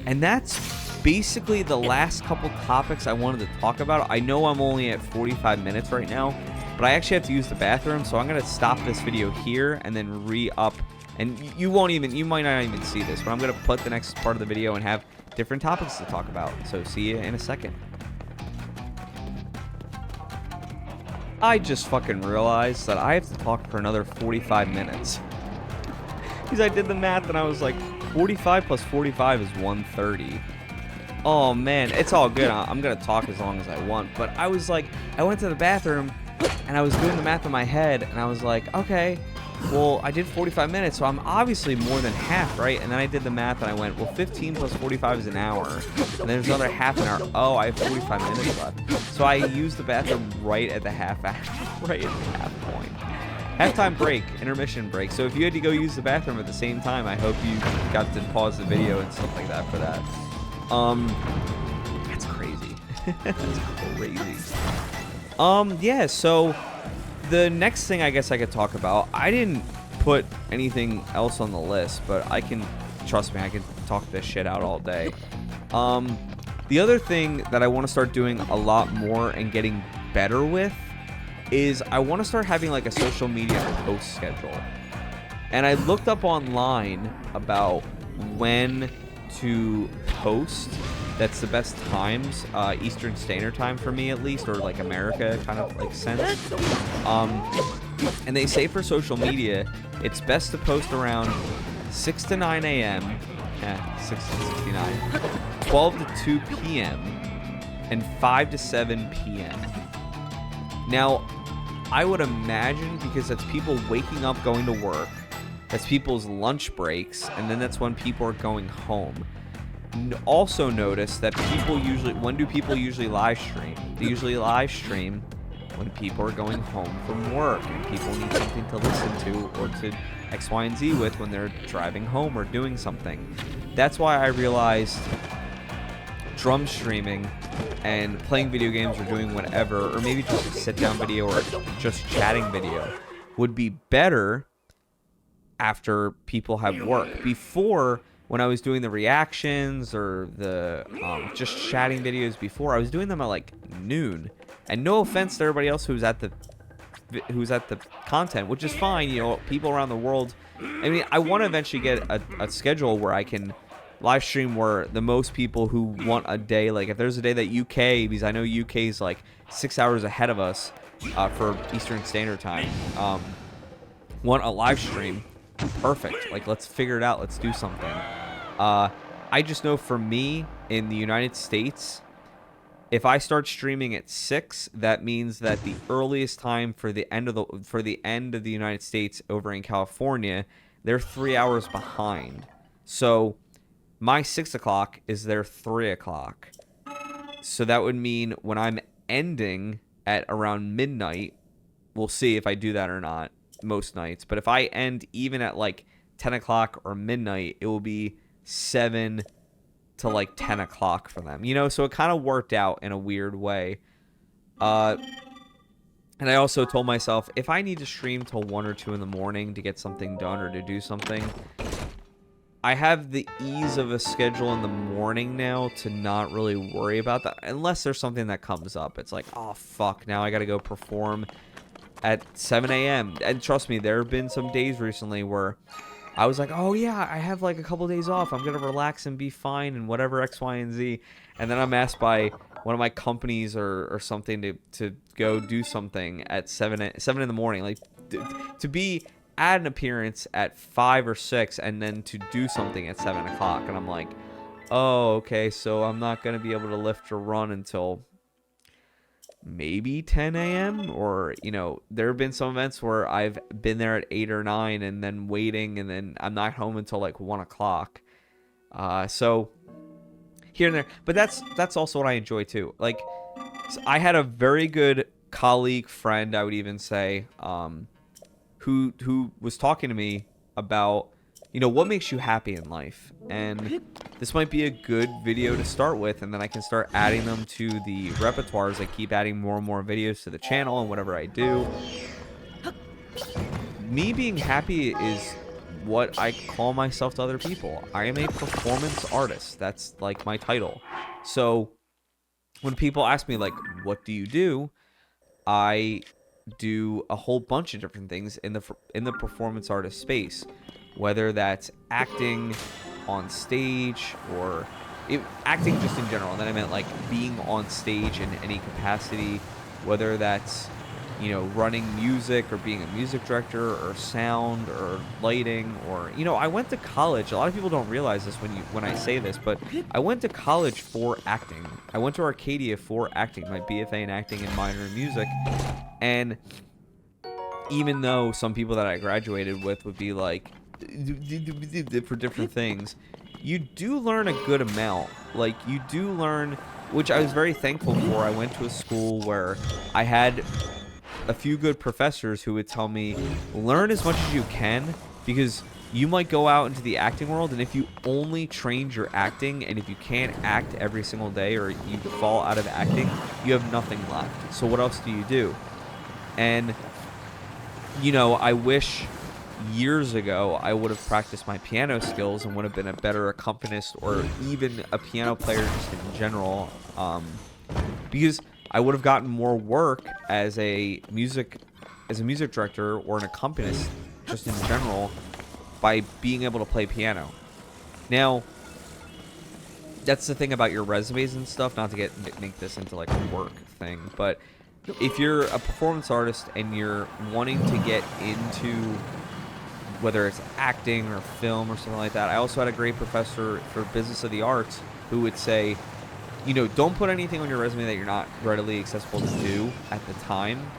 And that's basically the last couple topics I wanted to talk about. I know I'm only at 45 minutes right now, but I actually have to use the bathroom, so I'm going to stop this video here and then re-up. And you might not even see this, but I'm going to put the next part of the video and have different topics to talk about. So see you in a second. I just fucking realized that I have to talk for another 45 minutes. Because I did the math and I was like, 45 plus 45 is 130. Oh man, it's all good. I'm going to talk as long as I want. But I was like, I went to the bathroom and I was doing the math in my head and I was like, okay, well, I did 45 minutes, so I'm obviously more than half, right? And then I did the math and I went, well, 15 plus 45 is an hour. And there's another half an hour. Oh, I have 45 minutes left. So I used the bathroom right at the half point. Halftime break, intermission break. So if you had to go use the bathroom at the same time, I hope you got to pause the video and stuff like that for that. That's crazy. That's crazy. Yeah, so the next thing I guess I could talk about, I didn't put anything else on the list, but trust me, I can talk this shit out all day. The other thing that I want to start doing a lot more and getting better with is I want to start having like a social media post schedule. And I looked up online about when to post. That's the best times, Eastern Standard Time for me at least, or like America kind of like sense. And they say for social media, it's best to post around 6 to 9 a.m., 6 to 69, 12 to 2 p.m., and 5 to 7 p.m. Now, I would imagine because that's people waking up, going to work, that's people's lunch breaks, and then that's when people are going home. Also notice that when do people usually live stream? They usually live stream when people are going home from work and people need something to listen to or to X, Y, and Z with when they're driving home or doing something. That's why I realized drum streaming and playing video games or doing whatever, or maybe just a sit-down video or just chatting video would be better after people have work. Before, when I was doing the reactions or the just chatting videos before, I was doing them at like noon. And no offense to everybody else who's at the content, which is fine. You know, people around the world. I mean, I want to eventually get a schedule where I can live stream where the most people who want a day, like if there's a day that UK, because I know UK is like 6 hours ahead of us for Eastern Standard Time, want a live stream. Perfect. Like, let's figure it out. Let's do something. I just know for me in the United States, if I start streaming at 6, that means that the earliest time for the end of the United States over in California, they're 3 hours behind. So my 6 o'clock is their 3 o'clock. So that would mean when I'm ending at around midnight, we'll see if I do that or not. Most nights, but if I end even at like 10 o'clock or midnight, it will be 7 to like 10 o'clock for them, you know. So it kind of worked out in a weird way. And I also told myself if I need to stream till 1 or 2 in the morning to get something done or to do something, I have the ease of a schedule in the morning now to not really worry about that unless there's something that comes up. It's like, oh fuck, now I gotta go perform at 7 a.m. And trust me, there have been some days recently where I was like, oh yeah, I have like a couple days off. I'm going to relax and be fine and whatever X, Y, and Z. And then I'm asked by one of my companies or something to go do something at 7 in the morning. Like to be at an appearance at 5 or 6 and then to do something at 7 o'clock. And I'm like, oh, okay, so I'm not going to be able to lift or run until maybe 10 a.m. or, you know, there have been some events where I've been there at 8 or 9 and then waiting and then I'm not home until like 1 o'clock. So here and there, but that's also what I enjoy too. Like, so I had a very good colleague, friend, I would even say, who was talking to me about, you know, what makes you happy in life. And this might be a good video to start with, and then I can start adding them to the repertoires. I keep adding more and more videos to the channel and whatever I do. me being happy is what I call myself to other people. I am a performance artist. That's like my title. So when people ask me like, what do you do? I do a whole bunch of different things in the performance artist space, whether that's acting on stage or acting just in general. And then I meant like being on stage in any capacity, whether that's, you know, running music or being a music director or sound or lighting or, you know, I went to college. A lot of people don't realize this when I say this, but I went to college for acting. I went to Arcadia for acting, my BFA in acting and minor in music. And even though some people that I graduated with would be like for different things, you do learn a good amount. Like, you do learn, which I was very thankful for. I went to a school where I had a few good professors who would tell me, learn as much as you can, because you might go out into the acting world, and if you only trained your acting, and if you can't act every single day, or you fall out of acting, you have nothing left. So what else do you do? And, you know, I wish years ago I would have practiced my piano skills and would have been a better accompanist or even a piano player just in general, because I would have gotten more work as a music director or an accompanist just in general by being able to play piano. Now, that's the thing about your resumes and stuff, not to make this into like a work thing, but if you're a performance artist and you're wanting to get into whether it's acting or film or something like that, I also had a great professor for business of the arts who would say, you know, don't put anything on your resume that you're not readily accessible to do at the time.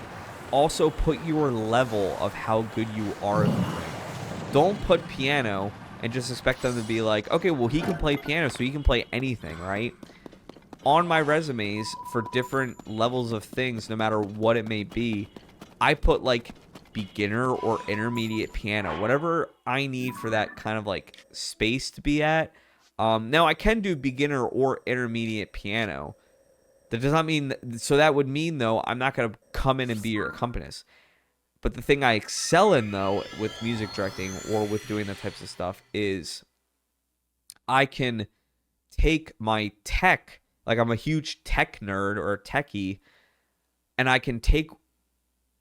Also put your level of how good you are at the thing. Don't put piano and just expect them to be like, okay, well, he can play piano, so he can play anything, right? On my resumes for different levels of things, no matter what it may be, I put like beginner or intermediate piano, whatever I need for that kind of like space to be at. Now I can do beginner or intermediate piano. That does not mean so that would mean though I'm not going to come in and be your accompanist. But the thing I excel in though with music directing or with doing that types of stuff is I can take my tech, like I'm a huge tech nerd or a techie, and I can take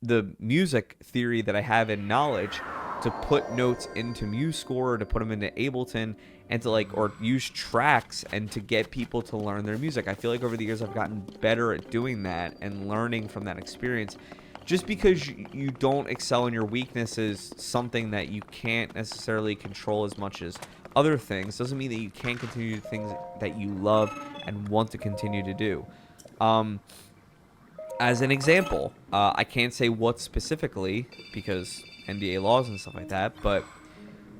the music theory that I have in knowledge to put notes into MuseScore, to put them into Ableton, and to like, or use tracks and to get people to learn their music. I feel like over the years I've gotten better at doing that and learning from that experience. Just because you don't excel in your weaknesses, something that you can't necessarily control as much as other things, doesn't mean that you can't continue things that you love and want to continue to do. As an example, I can't say what specifically because NDA laws and stuff like that, but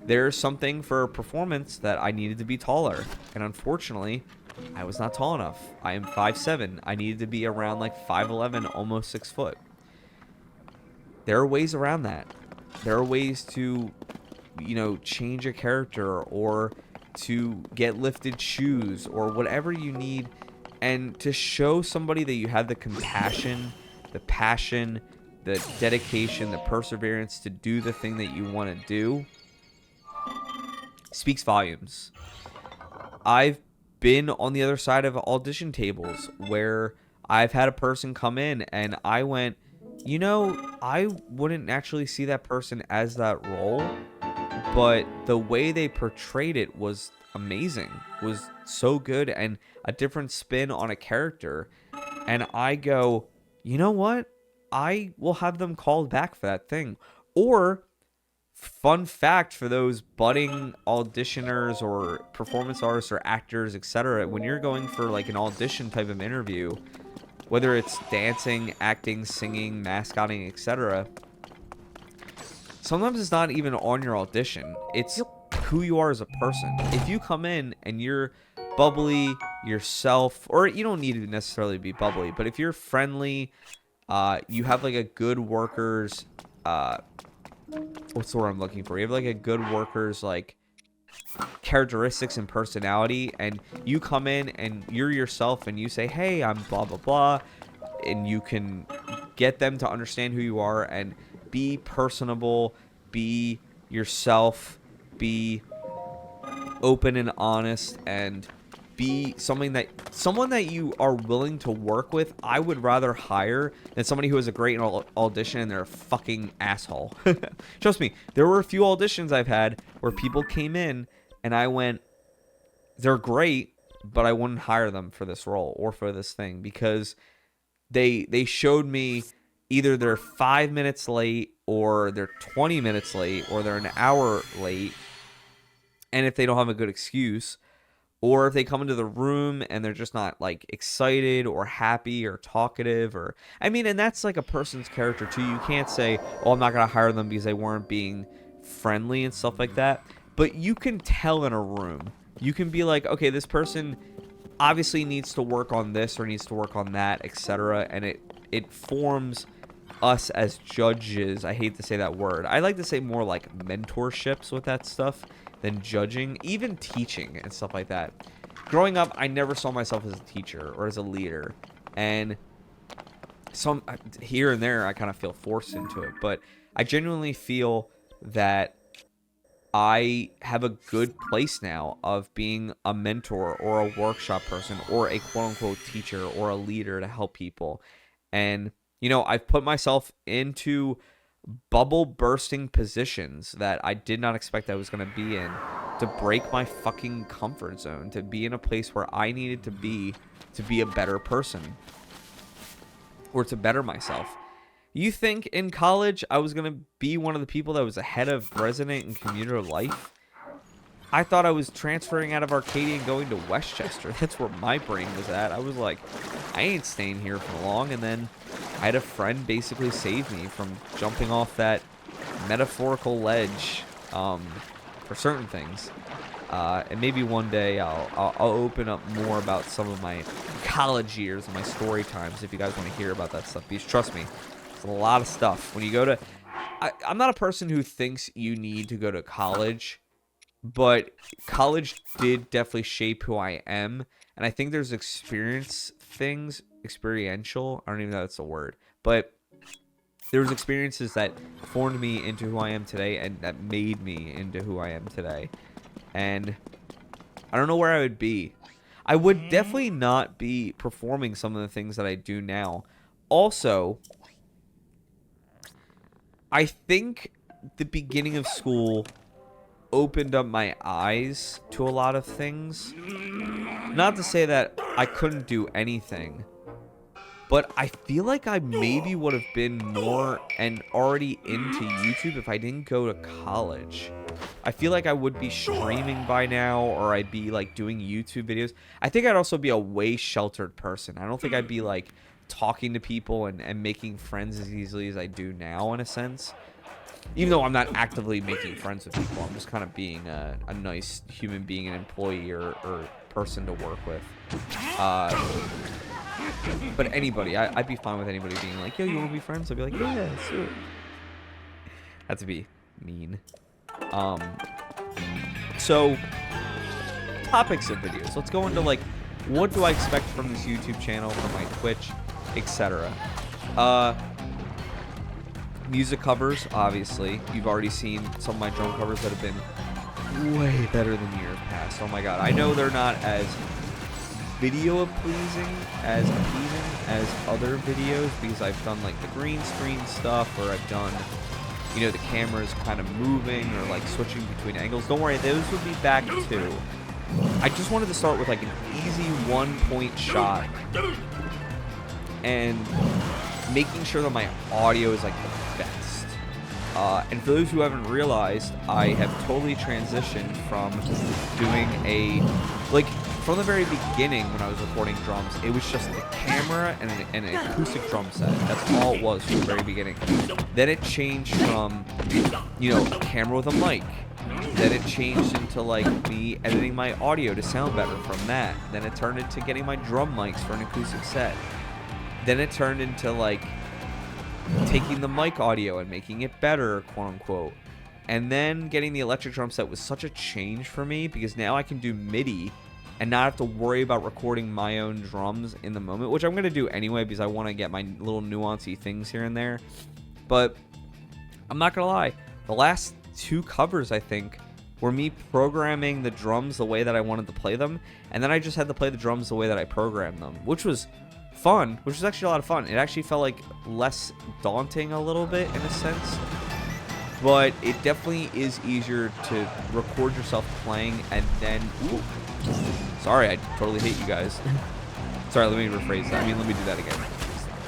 there's something for performance that I needed to be taller, and unfortunately, I was not tall enough. I am 5'7". I needed to be around like 5'11", almost 6 foot. There are ways around that. There are ways to, you know, change a character or to get lifted shoes or whatever you need, and to show somebody that you have the compassion, the passion, the dedication, the perseverance to do the thing that you want to do speaks volumes. I've been on the other side of audition tables where I've had a person come in and I went, you know, I wouldn't actually see that person as that role, but the way they portrayed it was amazing, was so good, and a different spin on a character. And I go, you know what? I will have them called back for that thing. Or, fun fact for those budding auditioners or performance artists or actors, etc., when you're going for like an audition type of interview, whether it's dancing, acting, singing, mascotting, etc., sometimes it's not even on your audition. It's who you are as a person. If you come in and you're bubbly yourself, or you don't need to necessarily be bubbly, but if you're friendly, you have like a good worker's, what's the word I'm looking for? You have like a good worker's like characteristics and personality, and you come in and you're yourself and you say, hey, I'm blah blah blah, and you can get them to understand who you are and be personable, be yourself, be open and honest, and be someone that you are willing to work with. I would rather hire than somebody who has a great audition and they're a fucking asshole. Trust me, there were a few auditions I've had where people came in and I went, they're great, but I wouldn't hire them for this role or for this thing because they showed me either they're 5 minutes late or they're 20 minutes late or they're an hour late, and if they don't have a good excuse, or if they come into the room and they're just not like excited or happy or talkative, or I mean, and that's like a person's character too. You can't say, oh, I'm not gonna hire them because they weren't being friendly and stuff like that. But you can tell in a room. You can be like, okay, this person obviously needs to work on this or needs to work on that, etc. And it forms us as judges. I hate to say that word. I like to say more like mentorships with that stuff than judging, even teaching and stuff like that. Growing up, I never saw myself as a teacher or as a leader, and some here and there I kind of feel forced into it, but I genuinely feel that I have a good place now of being a mentor or a workshop person or a quote-unquote teacher or a leader to help people. And you know, I've put myself into bubble bursting positions that I did not expect I was going to be in, to break my fucking comfort zone, to be in a place where I needed to be a better person or to better myself. You think in college I was going to be one of the people that was ahead of resident and commuter life? I thought I was transferring out of Arcadia and going to Westchester. That's where my brain was at. I was like, I ain't staying here for long. And then I had a friend basically save me from jumping off that metaphorical ledge for certain things. And maybe one day I'll open up more about some of my college years and my story times if you guys want to hear about that stuff. Because trust me, it's a lot of stuff. When you go to... I'm not a person who thinks you need to go to college, but college did definitely shape who I am. And I think there's experiential, I don't even know if that's a word, but there was experiences that formed me into who I am today and that made me into who I am today. And I don't know where I would be. I would definitely not be performing some of the things that I do now. Also, I think the beginning of school opened up my eyes to a lot of things. Not to say that I couldn't do anything, but I feel like I maybe would have been more and already into YouTube if I didn't go to college. I feel like I would be streaming by now, or I'd be like doing YouTube videos. I think I'd also be a way sheltered person. I don't think I'd be like talking to people and making friends as easily as I do now, in a sense. Even though I'm not actively making friends with people, I'm just kind of being a nice human being, an employee or person to work with. But anybody, I'd be fine with anybody being like, yo, you want to be friends? I'd be like, yeah, sure. That's to be mean. So, topics of videos. Let's go into, like, what do I expect from this YouTube channel, from my Twitch, etc. Music covers, obviously. You've already seen some of my drum covers that have been way better than years past. Oh my god. I know they're not as video pleasing as other videos, because I've done like the green screen stuff, or I've done, you know, the camera's kind of moving or like switching between angles. Don't worry, those will be back too. I just wanted to start with like an easy 1-point shot and making sure that my audio is like the best. And for those who haven't realized, I have totally transitioned from doing from the very beginning when I was recording drums, it was just the camera and an acoustic drum set. That's all it was from the very beginning. Then it changed from, you know, a camera with a mic. Then it changed into like me editing my audio to sound better from that. Then it turned into getting my drum mics for an acoustic set. Then it turned into like taking the mic audio and making it better, quote unquote. And then getting the electric drum set was such a change for me, because now I can do MIDI and not have to worry about recording my own drums in the moment, which I'm going to do anyway because I want to get my little nuancy things here and there. But I'm not going to lie, The last 2 covers, I think, were me programming the drums the way that I wanted to play them, and then I just had to play the drums the way that I programmed them, which was fun, which was actually a lot of fun. It actually felt like less daunting a little bit in a sense, but it definitely is easier to record yourself playing and then... Ooh, sorry, I totally hate you guys. Sorry, let me rephrase that. I mean, let me do that again.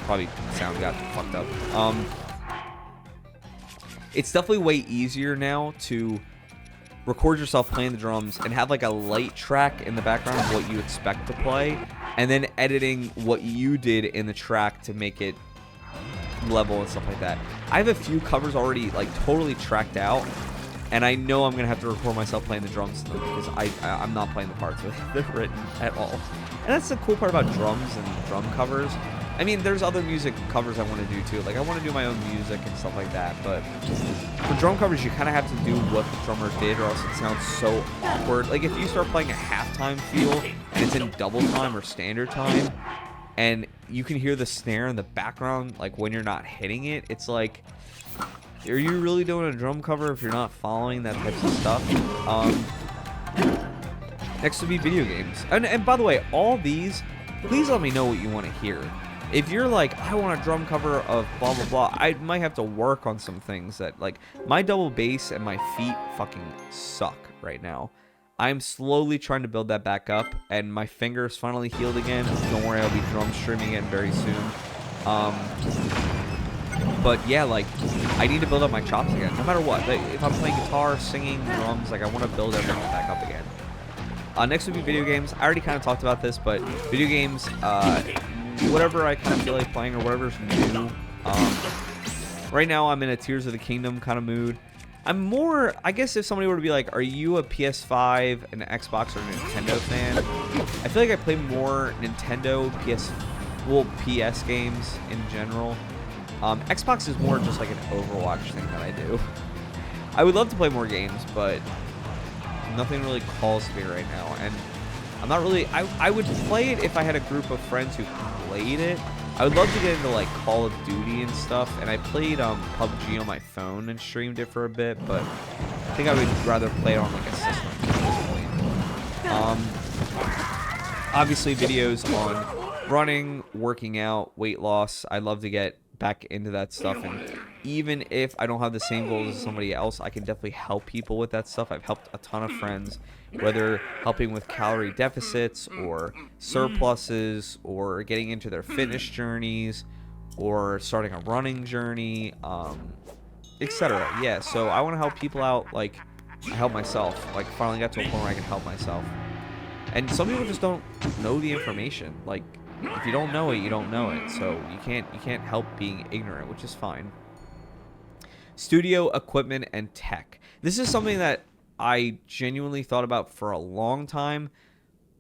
Probably sound got fucked up. It's definitely way easier now to record yourself playing the drums and have like a light track in the background of what you expect to play, and then editing what you did in the track to make it level and stuff like that. I have a few covers already like totally tracked out, and I know I'm gonna have to record myself playing the drums to them because I'm not playing the parts with they're written at all. And that's the cool part about drums and drum covers. I mean, there's other music covers I want to do too. Like, I want to do my own music and stuff like that. But for drum covers, you kind of have to do what the drummer did, or else it sounds so awkward. Like, if you start playing a halftime feel and it's in double time or standard time, and you can hear the snare in the background, like when you're not hitting it, it's like, are you really doing a drum cover if you're not following that type of stuff? Next would be video games. And by the way, all these, please let me know what you want to hear. If you're like, I want a drum cover of blah, blah, blah, I might have to work on some things that, like, my double bass and my feet fucking suck right now. I'm slowly trying to build that back up, and my fingers finally healed again. Don't worry, I'll be drum streaming again very soon. But yeah, like, I need to build up my chops again, no matter what. Like, if I'm playing guitar, singing, drums, like, I want to build everything back up again. Next would be video games. I already kind of talked about this, but video games, whatever I kind of feel like playing or whatever's new. Right now I'm in a Tears of the Kingdom kind of mood. I'm more, I guess if somebody were to be like, are you a PS5, an Xbox, or a Nintendo fan? I feel like I play more Nintendo, PS games in general. Xbox is more just like an Overwatch thing that I do. I would love to play more games, but nothing really calls to me right now, and I'm not really... I would play it if I had a group of friends who played it. I would love to get into, like, Call of Duty and stuff, and I played PUBG on my phone and streamed it for a bit, but I think I would rather play it on, like, a system at this point. Obviously, videos on running, working out, weight loss. I'd love to get back into that stuff, and even if I don't have the same goals as somebody else, I can definitely help people with that stuff. I've helped a ton of friends, whether helping with calorie deficits or surpluses or getting into their fitness journeys or starting a running journey, etc. Yeah, so I want to help people out like I help myself. Like, finally got to a point where I can help myself. And some people just don't know the information. Like, if you don't know it, you don't know it. So you can't help being ignorant, which is fine. Studio equipment and tech. This is something that I genuinely thought about for a long time,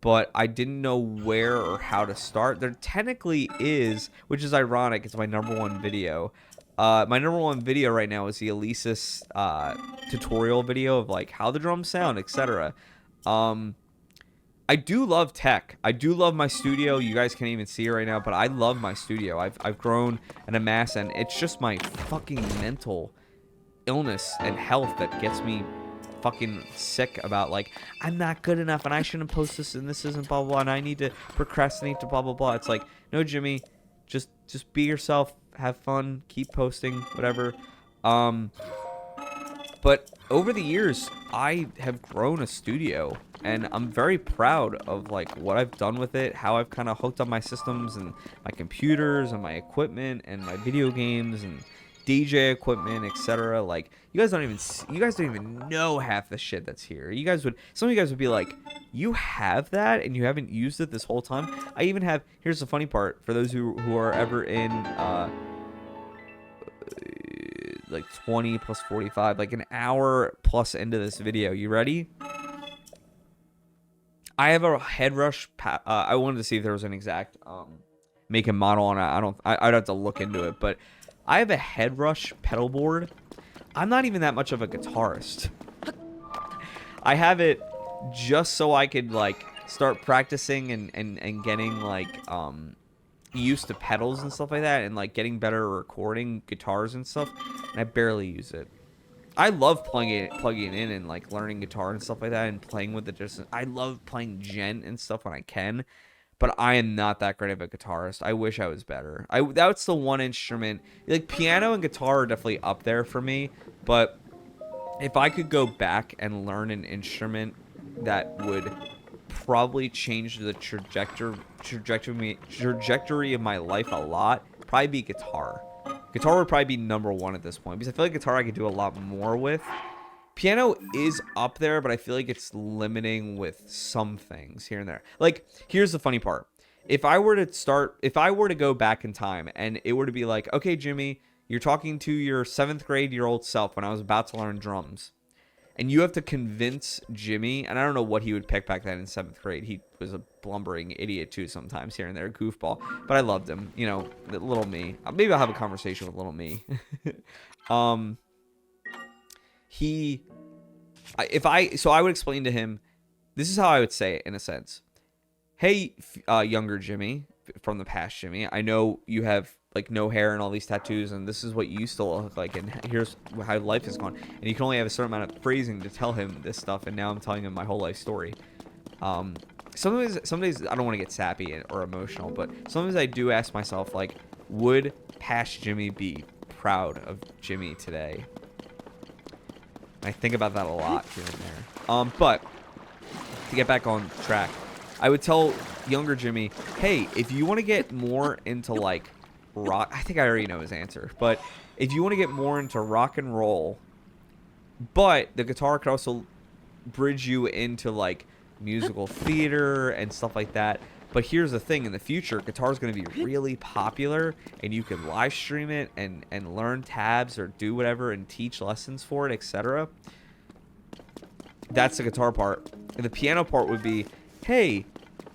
but I didn't know where or how to start. There technically is, which is ironic. It's my #1 video. My #1 video right now is the Alesis tutorial video of like how the drums sound, etc. I do love tech. I do love my studio. You guys can't even see it right now, but I love my studio. I've grown and amassed, and it's just my fucking mental illness and health that gets me fucking sick about, like, I'm not good enough and I shouldn't post this and this isn't blah blah blah and I need to procrastinate to blah blah blah. It's like, no, Jimmy, just be yourself, have fun, keep posting, whatever. But over the years, I have grown a studio, and I'm very proud of like what I've done with it, how I've kind of hooked up my systems and my computers and my equipment and my video games and DJ equipment, etc. Like, you guys don't even know half the shit that's here. Some of you guys would be like, you have that and you haven't used it this whole time. I even have, here's the funny part, for those who are ever in like 20 plus 45, like an hour plus into this video. You ready? I have a Headrush. I wanted to see if there was an exact make and model on it. I'd have to look into it, but I have a Headrush pedal board. I'm not even that much of a guitarist. I have it just so I could like start practicing and getting like used to pedals and stuff like that, and like getting better at recording guitars and stuff, and I barely use it. I love plugging it in and like learning guitar and stuff like that and playing with it. Just I love playing gent and stuff when I can, but I am not that great of a guitarist. I wish I was better. That's the one instrument, like piano and guitar are definitely up there for me, but if I could go back and learn an instrument that would probably change the trajectory of my life a lot, probably be guitar. Guitar would probably be number one at this point because I feel like guitar I could do a lot more with. Piano is up there, but I feel like it's limiting with some things here and there. Like, here's the funny part. If I were to go back in time and it were to be like, okay, Jimmy, you're talking to your 7th grade year old self when I was about to learn drums. And you have to convince Jimmy, and I don't know what he would pick back then in 7th grade. He was a blumbering idiot too sometimes here and there, goofball. But I loved him, you know, little me. Maybe I'll have a conversation with little me. So I would explain to him, this is how I would say it in a sense. Hey, younger Jimmy, from the past Jimmy, I know you have like no hair and all these tattoos, and this is what you used to look like, and here's how life has gone. And you can only have a certain amount of phrasing to tell him this stuff, and now I'm telling him my whole life story. Some days I don't want to get sappy or emotional, but sometimes I do ask myself, like, would past Jimmy be proud of Jimmy today? I think about that a lot here and there. But to get back on track, I would tell younger Jimmy, hey, if you want to get more into like rock, I think I already know his answer, but if you want to get more into rock and roll, but the guitar could also bridge you into like musical theater and stuff like that. But here's the thing, in the future, guitar is going to be really popular, and you can live stream it and learn tabs or do whatever and teach lessons for it, etc. That's the guitar part. And the piano part would be, hey,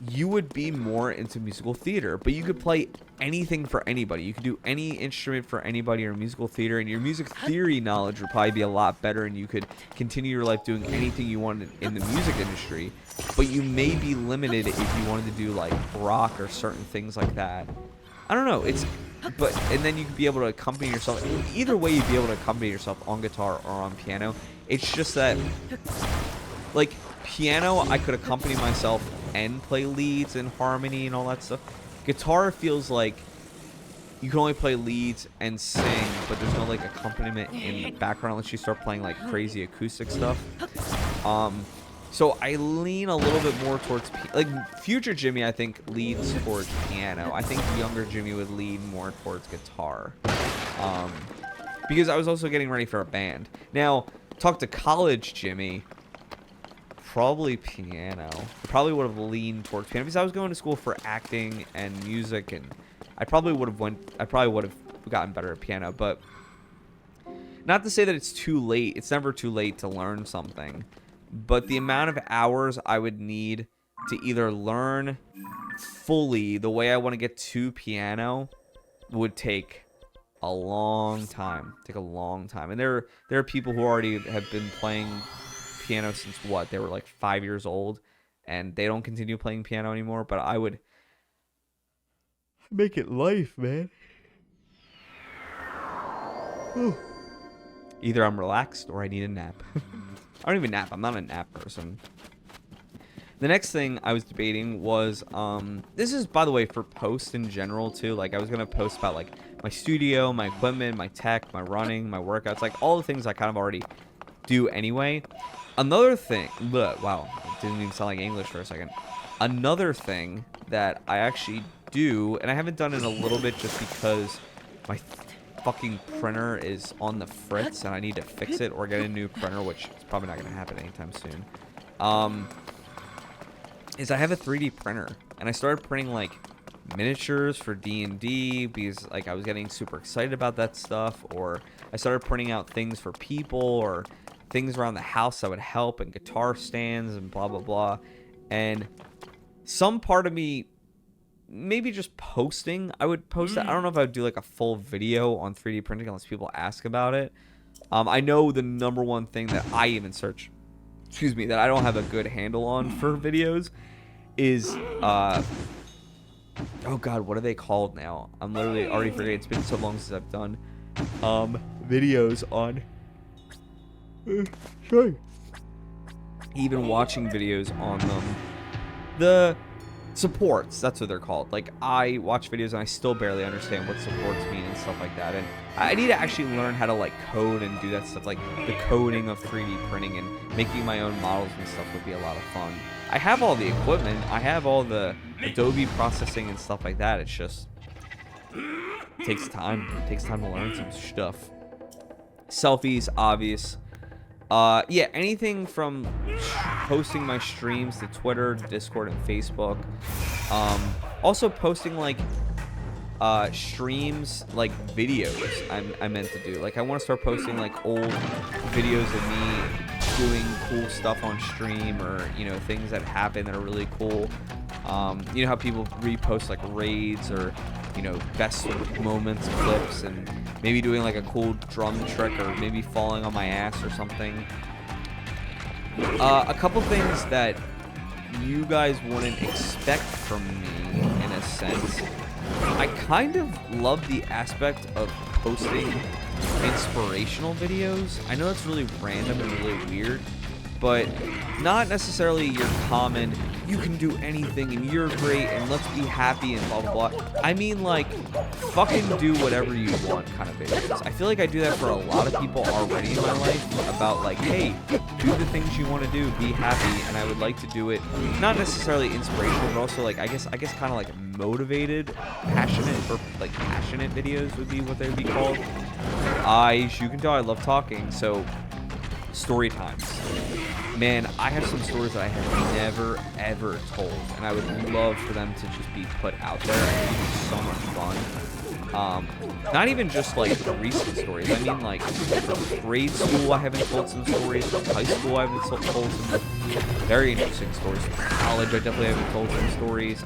you would be more into musical theater, but you could play anything for anybody. You could do any instrument for anybody or musical theater, and your music theory knowledge would probably be a lot better, and you could continue your life doing anything you wanted in the music industry. But you may be limited if you wanted to do like rock or certain things like that. I don't know. And then you could be able to accompany yourself. Either way, you'd be able to accompany yourself on guitar or on piano. It's just that, like, piano, I could accompany myself and play leads and harmony and all that stuff. Guitar feels like you can only play leads and sing, but there's no like accompaniment in the background unless you start playing like crazy acoustic stuff. So I lean a little bit more towards like future Jimmy. I think leans towards piano. I think younger Jimmy would lean more towards guitar, because I was also getting ready for a band. Now, talk to college Jimmy. Probably piano. I probably would have leaned towards piano because I was going to school for acting and music, and I probably would have gotten better at piano. But not to say that it's too late. It's never too late to learn something. But the amount of hours I would need to either learn fully the way I want to get to piano would take a long time. And there are people who already have been playing piano since what? They were like 5 years old, and they don't continue playing piano anymore, but I would make it life, man. Whew. Either I'm relaxed or I need a nap. I don't even nap. I'm not a nap person. The next thing I was debating was, this is, by the way, for posts in general, too. Like, I was going to post about, like, my studio, my equipment, my tech, my running, my workouts, like, all the things I kind of already do anyway. Another thing, wow, it didn't even sound like English for a second. Another thing that I actually do, and I haven't done it in a little bit just because my fucking printer is on the fritz and I need to fix it or get a new printer, which is probably not going to happen anytime soon, is I have a 3D printer, and I started printing like miniatures for D&D because like I was getting super excited about that stuff, or I started printing out things for people or things around the house that would help, and guitar stands and blah blah blah. And some part of me, maybe just posting, I would post it. I don't know if I would do like a full video on 3D printing unless people ask about it. I know the number one thing that I even search, that I don't have a good handle on for videos is oh god, what are they called now? I'm literally already forgetting. It's been so long since I've done videos on Sorry. Even watching videos on them. The supports, that's what they're called. Like, I watch videos and I still barely understand what supports mean and stuff like that. And I need to actually learn how to, like, code and do that stuff. Like, the coding of 3D printing and making my own models and stuff would be a lot of fun. I have all the equipment. I have all the Adobe processing and stuff like that. It's just... it takes time. It takes time to learn some stuff. Selfies, obvious. Yeah, anything from posting my streams to Twitter, to Discord, and Facebook. Also posting, like, streams, like, videos I meant to do. Like, I want to start posting, like, old videos of me doing cool stuff on stream, or, you know, things that happen that are really cool. You know how people repost, like, raids, or, you know, best moments, clips, and maybe doing, like, a cool drum trick, or maybe falling on my ass or something. A couple things that you guys wouldn't expect from me, in a sense. I kind of love the aspect of posting inspirational videos. I know that's really random and really weird, but not necessarily your common, you can do anything and you're great and let's be happy and blah blah blah. I mean, like, fucking do whatever you want kind of videos. I feel like I do that for a lot of people already in my life, about like, hey, do the things you want to do, be happy. And I would like to do it, not necessarily inspirational, but also, like, I guess kind of like motivated, passionate, or like passionate videos would be what they would be called. As you can tell, I love talking, so story times. Man, I have some stories that I have never, ever told, and I would love for them to just be put out there. I think it'd be so much fun. Not even just, like, recent stories. I mean, like, from grade school, I haven't told some stories. From high school, I haven't told some very interesting stories. From college, I definitely haven't told some stories.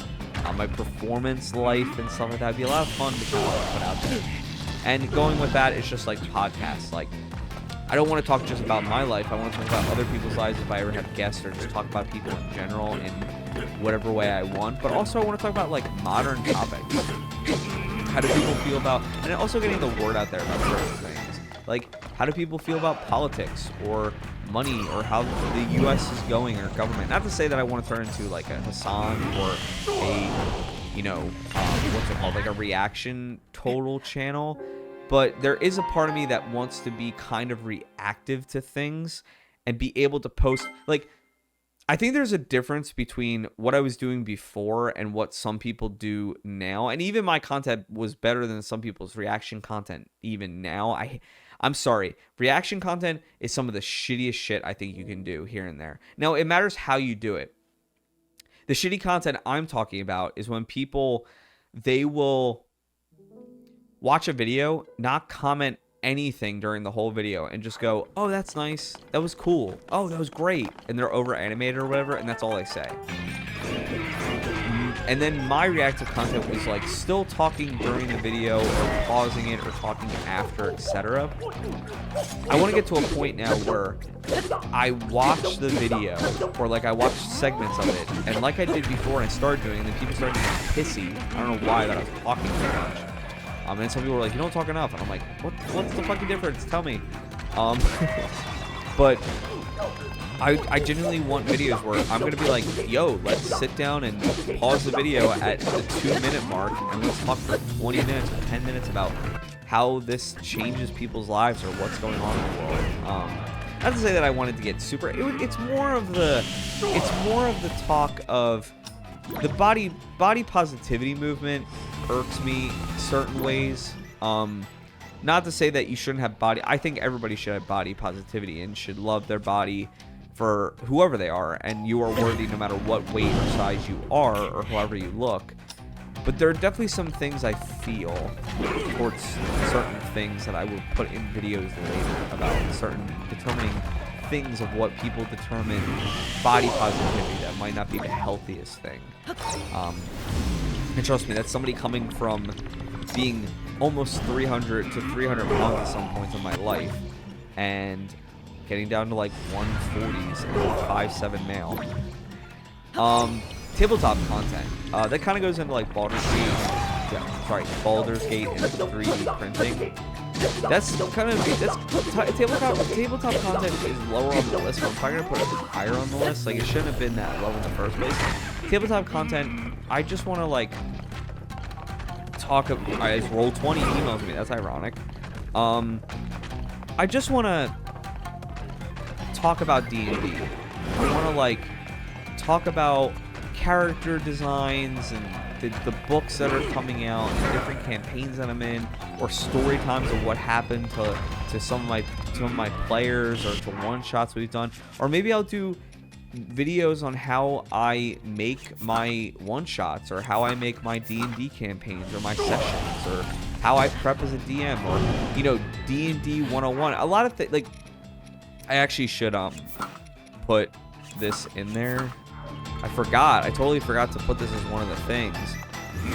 My performance life and stuff like that would be a lot of fun to kind of put out there. And going with that, it's just like podcasts. Like, I don't want to talk just about my life. I want to talk about other people's lives if I ever have guests, or just talk about people in general in whatever way I want. But also I want to talk about, like, modern topics. How do people feel about, and also getting the word out there about certain things. Like, how do people feel about politics or money, or how the U.S. is going, or government? Not to say that I want to turn into, like, a Hassan or a, you know, what's it called, like a reaction total channel. But there is a part of me that wants to be kind of reactive to things and be able to post. Like, I think there's a difference between what I was doing before and what some people do now. And even my content was better than some people's reaction content even now. I'm sorry. Reaction content is some of the shittiest shit I think you can do here and there. Now, it matters how you do it. The shitty content I'm talking about is when people, they will watch a video, not comment anything during the whole video, and just go, oh, that's nice, that was cool, oh, that was great, and they're over animated or whatever, and that's all they say. And then my reactive content was, like, still talking during the video, or pausing it, or talking after, etc. I want to get to a point now where I watch the video, or, like, I watch segments of it, and like I did before, and I started doing it, and then people started getting pissy. I don't know why, that I was talking too much. And some people were like, you don't talk enough. And I'm like, what's the fucking difference? Tell me. But I genuinely want videos where I'm going to be like, yo, let's sit down and pause the video at the 2-minute mark, and let's talk for 20 minutes or 10 minutes about how this changes people's lives or what's going on in the world. Not to say that I wanted to get super, it's more of the talk of the body positivity movement irks me certain ways. Not to say that you shouldn't have body. I think everybody should have body positivity and should love their body for whoever they are, and you are worthy no matter what weight or size you are, or however you look. But there are definitely some things I feel towards certain things that I will put in videos later about certain determining things of what people determine body positivity that might not be the healthiest thing. And trust me, that's somebody coming from being almost 300 to 300 pounds at some points in my life, and getting down to like 140s and 5'7" male. Tabletop content. That kind of goes into like Baldur's Gate and 3D printing. That's kind of tabletop content is lower on the list. But I'm probably gonna put it higher on the list. Like it shouldn't have been that low in the first place. Tabletop content. I just want to like talk. As Roll20 emails me. That's ironic. I just want to talk about D&D. I want to like talk about character designs and the books that are coming out, and the different campaigns that I'm in, or story times of what happened to some of my players, or to one-shots we've done, or maybe I'll do videos on how I make my one-shots, or how I make my D&D campaigns, or my sessions, or how I prep as a DM, or D&D 101. A lot of things. Like, I actually should put this in there. I totally forgot to put this as one of the things.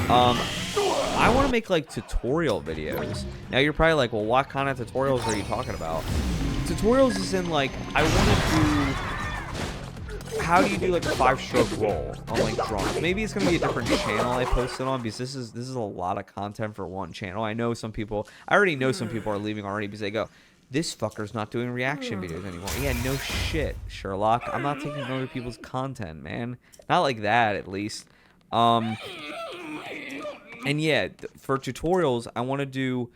I want to make like tutorial videos. Now you're probably like, well, what kind of tutorials are you talking about? Tutorials is in like, I want to do, how do you do like a 5-stroke roll on like drums? Maybe it's gonna be a different channel I post it on, because this is a lot of content for one channel. I already know some people are leaving already because they go, this fucker's not doing reaction videos anymore. Yeah, no shit, Sherlock. I'm not taking other people's content, man. Not like that, at least. And yeah, for tutorials, I want to do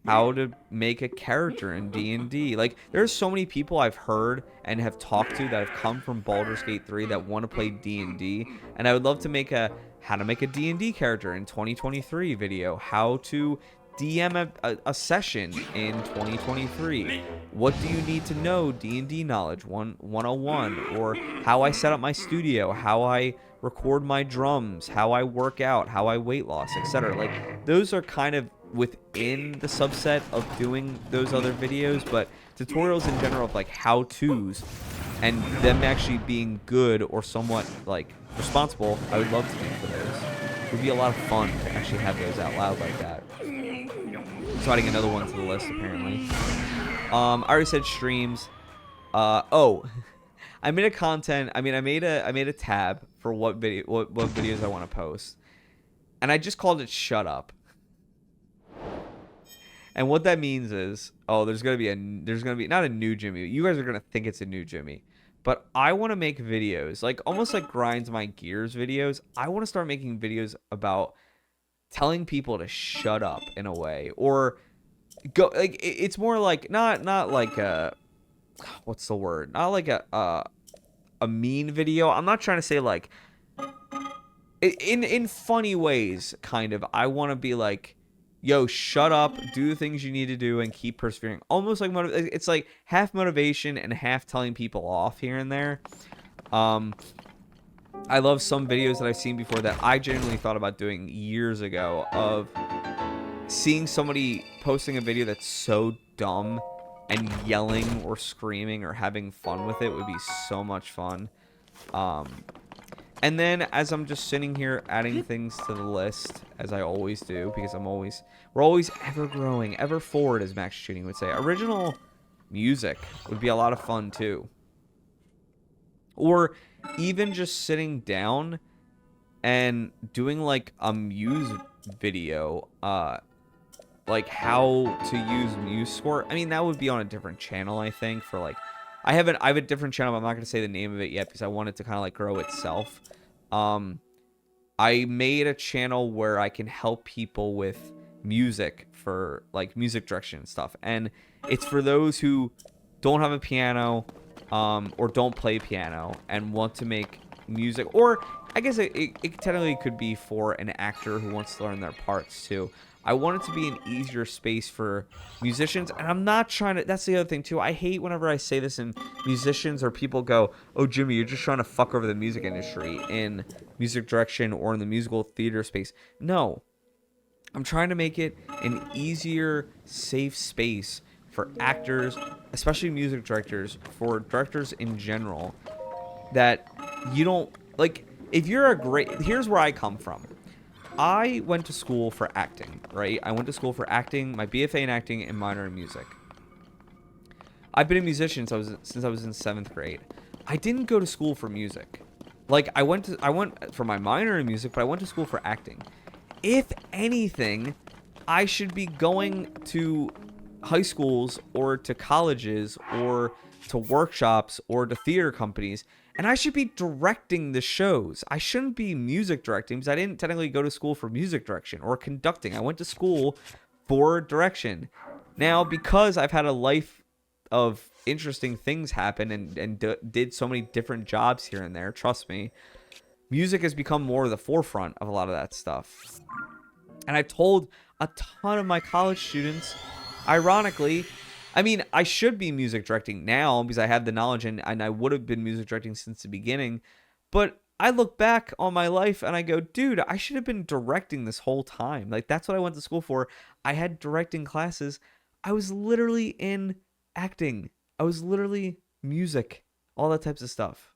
how to make a character in D&D. Like, there's so many people I've heard and have talked to that have come from Baldur's Gate 3 that want to play D&D, and I would love to make a how to make a D&D character in 2023 video, how to DM a session in 2023. What do you need to know? D&D knowledge 101, or how I set up my studio, how I record my drums, how I work out, how I weight loss, etc. Like, those are kind of within the subset of doing those other videos, but tutorials in general of like how-tos and them actually being good or somewhat like responsible, I would love to make for those. It would be a lot of fun to actually have those out loud like that. So adding another one to the list, apparently. I already said streams. I made a tab for what videos I want to post, and I just called it "Shut Up." And what that means is, there's gonna be not a new Jimmy. You guys are gonna think it's a new Jimmy, but I want to make videos like almost like grinds my gears videos. I want to start making videos about telling people to shut up in a way, or go like it's more like not like a what's the word? Not like a mean video. I'm not trying to say like in funny ways, kind of. I want to be like, yo, shut up, do the things you need to do, and keep persevering. Almost like it's like half motivation and half telling people off here and there. I love some videos that I've seen before that I genuinely thought about doing years ago, of seeing somebody posting a video that's so dumb and yelling or screaming or having fun with it would be so much fun. And then as I'm just sitting here adding things to the list, as I always do, because we're always ever growing, ever forward, as Max Shooting would say. Original music would be a lot of fun too. Or even just sitting down and doing like a Muse video, like how to use MuseScore. I mean, that would be on a different channel, I think, for like, I have a different channel, but I'm not going to say the name of it yet because I want it to kind of like grow itself. I made a channel where I can help people with music, for like music direction and stuff. And it's for those who don't have a piano, or don't play piano and want to make music, or I guess it technically could be for an actor who wants to learn their parts too. I want it to be an easier space for musicians, and I'm not trying to, that's the other thing too, I hate whenever I say this and musicians or people go, oh Jimmy, you're just trying to fuck over the music industry in music direction or in the musical theater space. No, I'm trying to make it an easier, safe space for actors, especially music directors, for directors in general, that you don't, like, if you're here's where I come from. I went to school for acting, right? I went to school for acting, my BFA in acting and minor in music. I've been a musician since I was in 7th grade. I didn't go to school for music. Like, I went for my minor in music, but I went to school for acting. If anything, I should be going to high schools or to colleges or to workshops or to theater companies, and I should be directing the shows. I shouldn't be music directing because I didn't technically go to school for music direction or conducting. I went to school for direction. Now, because I've had a life of interesting things happen and did so many different jobs here and there, trust me, music has become more the forefront of a lot of that stuff. And I've told a ton of my college students, ironically, I mean, I should be music directing now because I have the knowledge and I would have been music directing since the beginning. But I look back on my life and I go, dude, I should have been directing this whole time. Like, that's what I went to school for. I had directing classes. I was literally in acting. I was literally music, all that types of stuff.